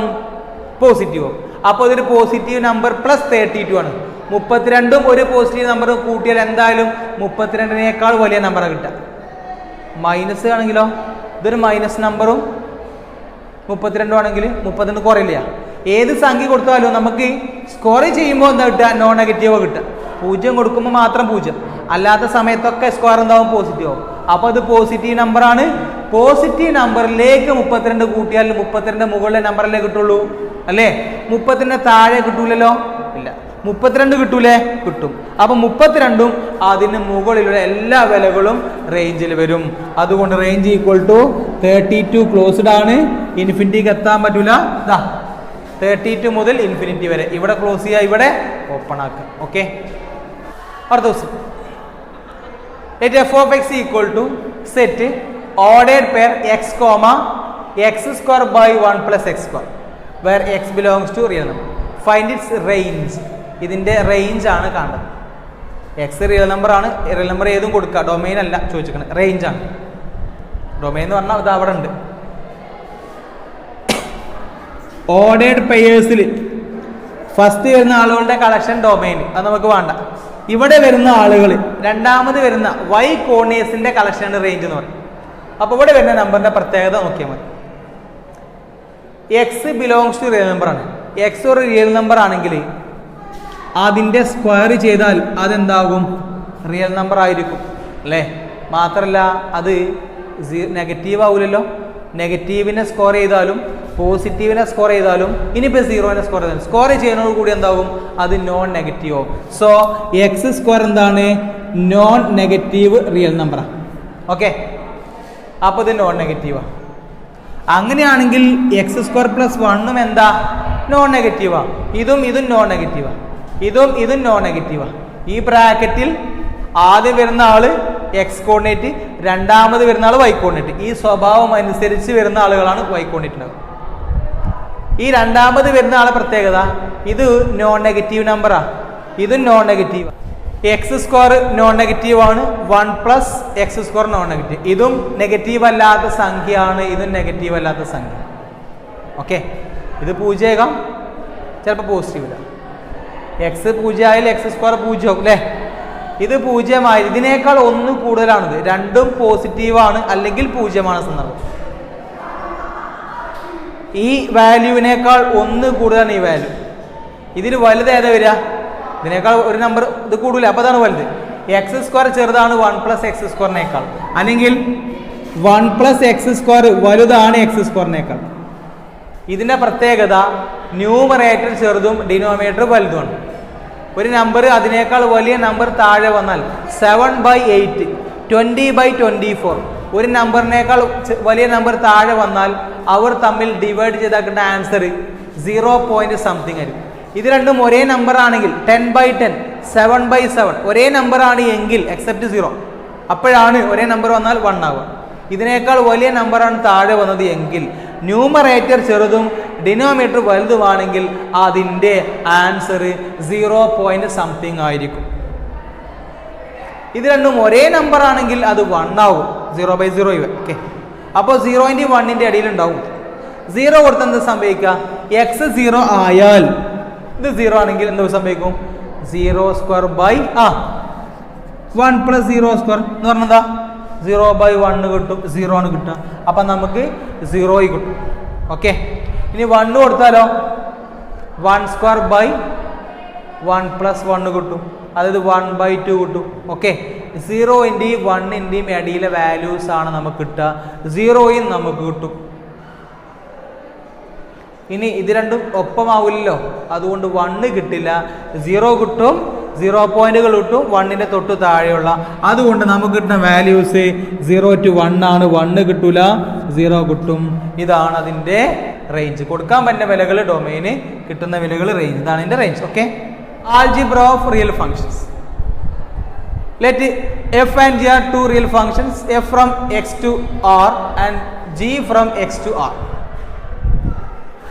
പോസിറ്റീവ് ആവും. അപ്പോൾ ഇതൊരു പോസിറ്റീവ് നമ്പർ പ്ലസ് 32 ആണ്. 32ഉം ഒരു പോസിറ്റീവ് നമ്പറും കൂട്ടിയാൽ എന്തായാലും 32നേക്കാൾ വലിയ നമ്പറാണ് കിട്ടുക. മൈനസ് ആണെങ്കിലോ ഇതൊരു മൈനസ് നമ്പറും 32 ആണെങ്കിൽ 32 കുറയില്ല. ഏത് സംഖ്യ കൊടുത്താലും നമുക്ക് സ്കോർ ചെയ്യുമ്പോൾ എന്താ കിട്ടുക? നോൺ നെഗറ്റീവ് കിട്ടുക. 0 കൊടുക്കുമ്പോൾ മാത്രം 0, അല്ലാത്ത സമയത്തൊക്കെ സ്ക്വയർ എന്താവും? പോസിറ്റീവ് ആവും. അപ്പോൾ അത് പോസിറ്റീവ് നമ്പറാണ്. പോസിറ്റീവ് നമ്പറിലേക്ക് 32 കൂട്ടിയാൽ 32 മുകളിലെ നമ്പറിലേ കിട്ടുള്ളൂ അല്ലേ? 32 താഴെ കിട്ടൂലല്ലോ, ഇല്ല. 32 കിട്ടൂലേ? കിട്ടും. അപ്പൊ 32ഉം അതിന് മുകളിലുള്ള എല്ലാ വിലകളും റേഞ്ചിൽ വരും. അതുകൊണ്ട് റേഞ്ച് ഈക്വൽ ടു 32 ക്ലോസ്ഡ് ആണ്. ഇൻഫിനിറ്റിക്ക് എത്താൻ പറ്റൂല. 32 മുതൽ ഇൻഫിനിറ്റി വരെ. ഇവിടെ ക്ലോസ് ചെയ്യുക, ഇവിടെ ഓപ്പൺ ആക്കുക. ഓക്കെ, അടുത്ത ദിവസം f of x equal to set ordered pair x comma x square by 1 plus x square where x belongs to real number. Find its range. ഇതിന്റെ റേഞ്ച് ആണ് കാണുന്നത്. എക്സ് റിയൽ നമ്പർ ആണ്. Real number ഏതും കൊടുക്കുക, domain അല്ല ചോദിച്ചിരിക്കുന്നത്, range ആണ്. Domain എന്ന് പറഞ്ഞാൽ ഇത് അവിടെ ഉണ്ട്. ഓർഡേർഡ് പെയേഴ്സിൽ ഫസ്റ്റ് വരുന്ന ആളുകളുടെ കളക്ഷൻ ഡൊമെയിൻ, അത് നമുക്ക് വേണ്ട. ഇവിടെ വരുന്ന ആളുകൾ രണ്ടാമത് വരുന്ന y കോർഡിനേറ്റ്സിന്റെ കളക്ഷനാണ് റേഞ്ച് എന്ന് പറയും. അപ്പോൾ ഇവിടെ വരുന്ന നമ്പറിന്റെ പ്രത്യേകത നോക്കിയാൽ മതി. X belongs to real number ആണ്. എക്സ് ഒരു റിയൽ നമ്പർ ആണെങ്കിൽ അതിന്റെ സ്ക്വയർ ചെയ്താൽ അതെന്താകും? റിയൽ നമ്പർ ആയിരിക്കും അല്ലേ? മാത്രമല്ല അത് നെഗറ്റീവ് ആവില്ലല്ലോ. നെഗറ്റീവിനെ സ്കോർ ചെയ്താലും പോസിറ്റീവിനെ സ്കോർ ചെയ്താലും ഇനിയിപ്പോൾ 0നെ സ്കോർ ചെയ്താലും സ്കോർ ചെയ്യുന്നതോട് കൂടി എന്താവും? അത് നോൺ നെഗറ്റീവ് ആവും. സോ എക്സ് സ്ക്വയർ എന്താണ്? നോൺ നെഗറ്റീവ് റിയൽ നമ്പറാണ്. ഓക്കെ, അപ്പോൾ ഇത് നോൺ നെഗറ്റീവാണ്. അങ്ങനെയാണെങ്കിൽ എക്സ് സ്ക്വയർ പ്ലസ് 1ഉം എന്താ? നോൺ നെഗറ്റീവാണ്. ഇതും നോൺ നെഗറ്റീവാണ്. ഇതും നോൺ നെഗറ്റീവാണ്. ഈ ബ്രാക്കറ്റിൽ ആദ്യം വരുന്ന ആള് എക്സ് കോർഡിനേറ്റ്, രണ്ടാമത് വരുന്ന ആൾ വൈ കോർഡിനേറ്റ്. ഈ സ്വഭാവം അനുസരിച്ച് വരുന്ന ആളുകളാണ് വൈ കോർഡിനേറ്റ് ഉണ്ടാവുക. ഈ രണ്ടാമത് വരുന്ന ആളെ പ്രത്യേകത ഇത് നോൺ നെഗറ്റീവ് നമ്പറാ, ഇതും non negative. X square non negative ആണ്, 1 plus X square non negative. ഇതും നെഗറ്റീവ് അല്ലാത്ത സംഖ്യയാണ്, ഇതും നെഗറ്റീവ് അല്ലാത്ത സംഖ്യ. ഓക്കെ, ഇത് 0 ആകാം, ചിലപ്പോൾ പോസിറ്റീവ് ഇല്ല. എക്സ് 0 ആയാലും എക്സ് സ്ക്വയർ 0 ആവും അല്ലേ? ഇത് 0 ആയി, ഇതിനേക്കാൾ 1 കൂടുതലാണിത്. രണ്ടും പോസിറ്റീവാണ് അല്ലെങ്കിൽ 0 സന്ദർഭം. ഈ വാല്യൂവിനേക്കാൾ 1 കൂടുതലാണ് ഈ വാല്യൂ. ഇതിൽ വലുത് ഏതാ വരിക? ഇതിനേക്കാൾ ഒരു നമ്പർ ഇത് കൂടുതല, അപ്പോൾ അതാണ് വലുത്. എക്സ് സ്ക്വയർ ചെറുതാണ് 1 പ്ലസ് എക്സ് സ്ക്വയറിനേക്കാൾ, അല്ലെങ്കിൽ 1 പ്ലസ് എക്സ് സ്ക്വയർ വലുതാണ് എക്സ് സ്ക്വയറിനേക്കാൾ. ഇതിൻ്റെ പ്രത്യേകത ന്യൂമറേറ്റർ ചെറുതും ഡിനോമിനേറ്റർ വലുതുമാണ്. ഒരു നമ്പർ അതിനേക്കാൾ വലിയ നമ്പർ താഴെ വന്നാൽ 7/8, 20/24. ഒരു നമ്പറിനേക്കാൾ വലിയ നമ്പർ താഴെ വന്നാൽ അവർ തമ്മിൽ ഡിവൈഡ് ചെയ്താക്കേണ്ട ആൻസർ 0 സംതിങ് ആയിരിക്കും. ഇത് രണ്ടും ഒരേ നമ്പർ ആണെങ്കിൽ 10/10, 7/7 ഒരേ നമ്പർ ആണ് എങ്കിൽ എക്സെപ്റ്റ് 0, അപ്പോഴാണ് ഒരേ നമ്പർ വന്നാൽ 1 ആവുക. ഇതിനേക്കാൾ വലിയ നമ്പറാണ് താഴെ വന്നത് എങ്കിൽ ന്യൂമറേറ്റർ ചെറുതും ഡിനോമിനേറ്റർ വലുതുമാണെങ്കിൽ അതിൻ്റെ ആൻസർ 0 സംതിങ് ആയിരിക്കും. ഇത് രണ്ടും ഒരേ നമ്പർ ആണെങ്കിൽ അത് 1 ആവും. 0/0 ഇവ. ഓക്കെ, അപ്പോൾ 0ൻ്റെയും 1ൻ്റെ ഇടയിലുണ്ടാവും. 0 കൊടുത്ത് എന്ത് സംഭവിക്കുക? എക്സ് 0 ആയാൽ ഇത് 0 ആണെങ്കിൽ എന്ത് സംഭവിക്കും? 0² 1 + 0² എന്ന് പറഞ്ഞതാ 0/1 കിട്ടും. 0 ആണ് കിട്ടുക. അപ്പം നമുക്ക് 0 കിട്ടും. ഓക്കെ, ഇനി 1 കൊടുത്താലോ 1² 1 + 1 കിട്ടും. അതായത് 1/2 കിട്ടും. ഓക്കെ, 0ൻ്റെയും 1ൻ്റെയും ഇടയിലെ വാല്യൂസ് ആണ് നമുക്ക് കിട്ടുക. 0യും നമുക്ക് കിട്ടും. ഇനി ഇത് രണ്ടും ഒപ്പമാവില്ലല്ലോ, അതുകൊണ്ട് 1 കിട്ടില്ല. 0 കിട്ടും, 0 പോയിന്റുകൾ കിട്ടും 1ൻ്റെ തൊട്ട് താഴെയുള്ള. അതുകൊണ്ട് നമുക്ക് കിട്ടുന്ന വാല്യൂസ് 0 to 1 ആണ്. 1 കിട്ടൂല, 0 കിട്ടും. ഇതാണ് അതിൻ്റെ റേഞ്ച്. കൊടുക്കാൻ പറ്റുന്ന വിലകൾ ഡൊമൈന്, കിട്ടുന്ന വിലകൾ റേഞ്ച്. ഇതാണ് ഇതിൻ്റെ range. Okay, algebra of real functions. Let f and g are two real functions, f from x to r and g from x to r.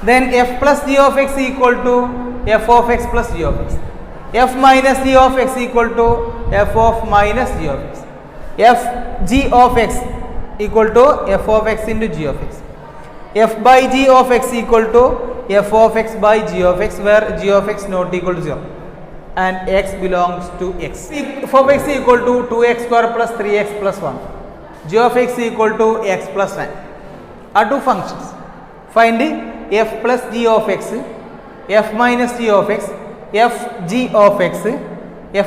Then f plus g of x equal to f of x plus g of x. f minus g of x equal to f of minus g of x. f g of x equal to f of x into g of x. f by g of x equal to f of x by g of x, where g of x not equal to 0 and x belongs to x. f of x equal to 2x² plus 3x plus 1. g of x equal to x plus 9 are two functions. Find f plus g of x, f minus g of x, f g of x,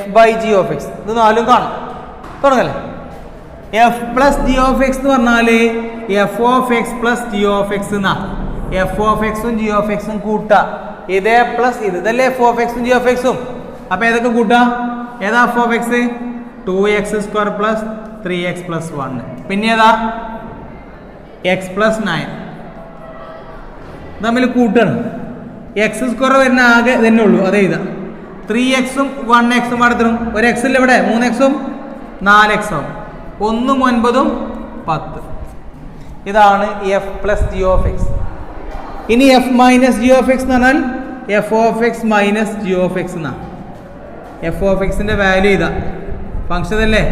f by g of x. ഇത് നാലും കാണാം. തുടങ്ങല്ലേ. f plus g of x എന്ന് പറഞ്ഞാൽ f of x plus g of x എന്നാ. f of x ഉം g of x ഉം കൂട്ടാ. ഇതേ പ്ലസ് ഇതല്ലേ f of x ഉം g of x ഉം. അപ്പോൾ ഏതൊക്കെ കൂട്ടാ? ഏതാ f of x? 2x² plus 3x plus 1. പിന്നെ ഏതാ? x plus 9 തമ്മിൽ കൂട്ടാണ്. x² വരുന്ന ആകെ തന്നെ ഉള്ളൂ, അതേ ഇതാ. 3x ഉം 1x അടുത്തിടും. ഒരു x ഇല്ല ഇവിടെ, 3x ഉം 4x ആവും. 1 ഉം 9 ഉം 10. ഇതാണ് f plus g of x. ഇനി f minus g of x എന്ന് പറഞ്ഞാൽ f of x minus g of x എന്നാ. f of x-ൻ്റെ വാല്യൂ ഇതാ. ഫംഗ്ഷൻ അല്ലേ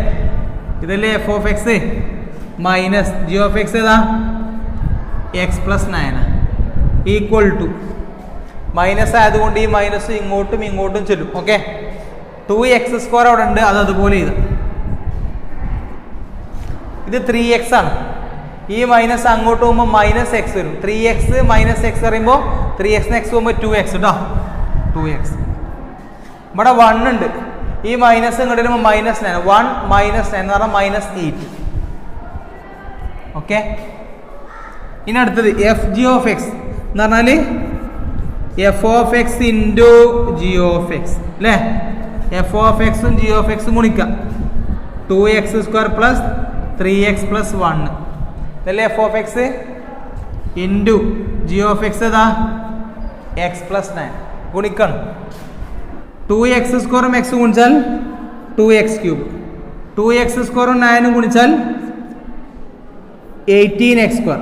ഇതല്ലേ f of x minus g of x ഏതാ? x plus 9 equal to minus ആയതുകൊണ്ട് ഈ മൈനസ് ഇങ്ങോട്ടും ഇങ്ങോട്ടും ചെല്ലും. ഓക്കെ, 2x² അവിടെ ഉണ്ട്, അത് അതുപോലെ ഇത് 3x ആണ്. ഈ മൈനസ് അങ്ങോട്ട് പോകുമ്പോൾ മൈനസ് എക്സ് വരും. 3x മൈനസ് എക്സ് പറയുമ്പോൾ 3x എക്സ് പോകുമ്പോൾ 2x കേട്ടോ. 2x ഇവിടെ 1 ഉണ്ട്. ഈ മൈനസ് ഇങ്ങോട്ട് വരുമ്പോൾ -9. 1 - 9 എന്ന് പറഞ്ഞാൽ -8. ഓക്കെ, ഇനി അടുത്തത് എഫ് ജി ഓഫ് എക്സ് എന്ന് പറഞ്ഞാൽ f of X into G of X അല്ലേ. എഫ് ഓഫ് എക്സും ജി ഓഫ് എക്സും ഗുണിക്കാം. 2x² പ്ലസ് 3x പ്ലസ് 1 ഇതല്ലേ F of X into G of X ഏതാ? എക്സ് പ്ലസ് 9 ഗുണിക്കണം. 2x² എക്സ് ഗുണിച്ചാൽ 2x³. 2x² 9 ഗുണിച്ചാൽ 18x².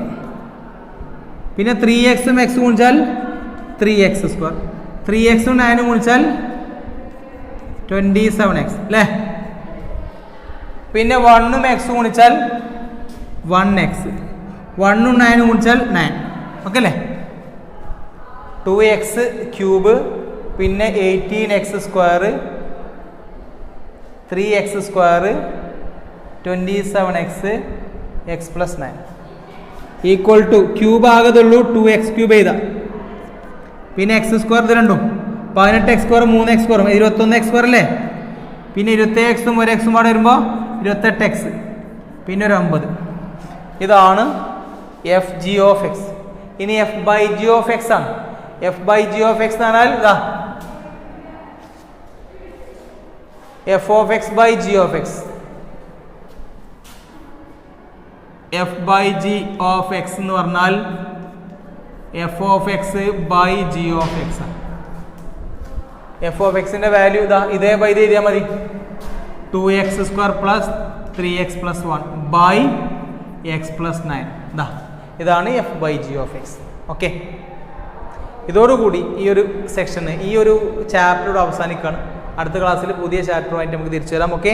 പിന്നെ 3x എക്സ് ഗുണിച്ചാൽ 3x². 3x 9 ഗുണിച്ചാൽ 27x അല്ലേ. പിന്നെ 1 എക്സ് ഗുണിച്ചാൽ 1x. 1 9 ഗുണിച്ചാൽ 9. ഓക്കെ അല്ലേ. 2x³ പിന്നെ 18x², 3x², 27x, x plus 9 equal to cube ആകത്തുള്ളൂ 2x³ ചെയ്താ. പിന്നെ x² ഇത് രണ്ടും 18x², 3x², 21x² അല്ലേ. പിന്നെ 27x ഉം 1x അവിടെ വരുമ്പോൾ 28x, പിന്നെ ഒരു 9. ഇതാണ് എഫ് ജി ഓഫ് എക്സ്. ഇനി f by g of x ആണ്. F by g of x എന്ന് പറഞ്ഞാൽ ഇതാ f of x by g of x. F by g of x എന്ന് പറഞ്ഞാൽ f of x by g of x ആണ്. F of എക്സിന്റെ value ഇതാ ഇതേ ബൈ ഇത് എഴുതിയാൽ മതി. 2x² plus 3x plus 1 by x plus 9. ഇതാണ് f by g of X. Okay, ഇതോടുകൂടി ഈ ഒരു സെക്ഷന് ഈ ഒരു ചാപ്റ്ററോട് അവസാനിക്കുകയാണ്. അടുത്ത ക്ലാസ്സിൽ പുതിയ ചാപ്റ്ററുമായിട്ട് നമുക്ക് തിരിച്ചു വരാം. ഓക്കെ.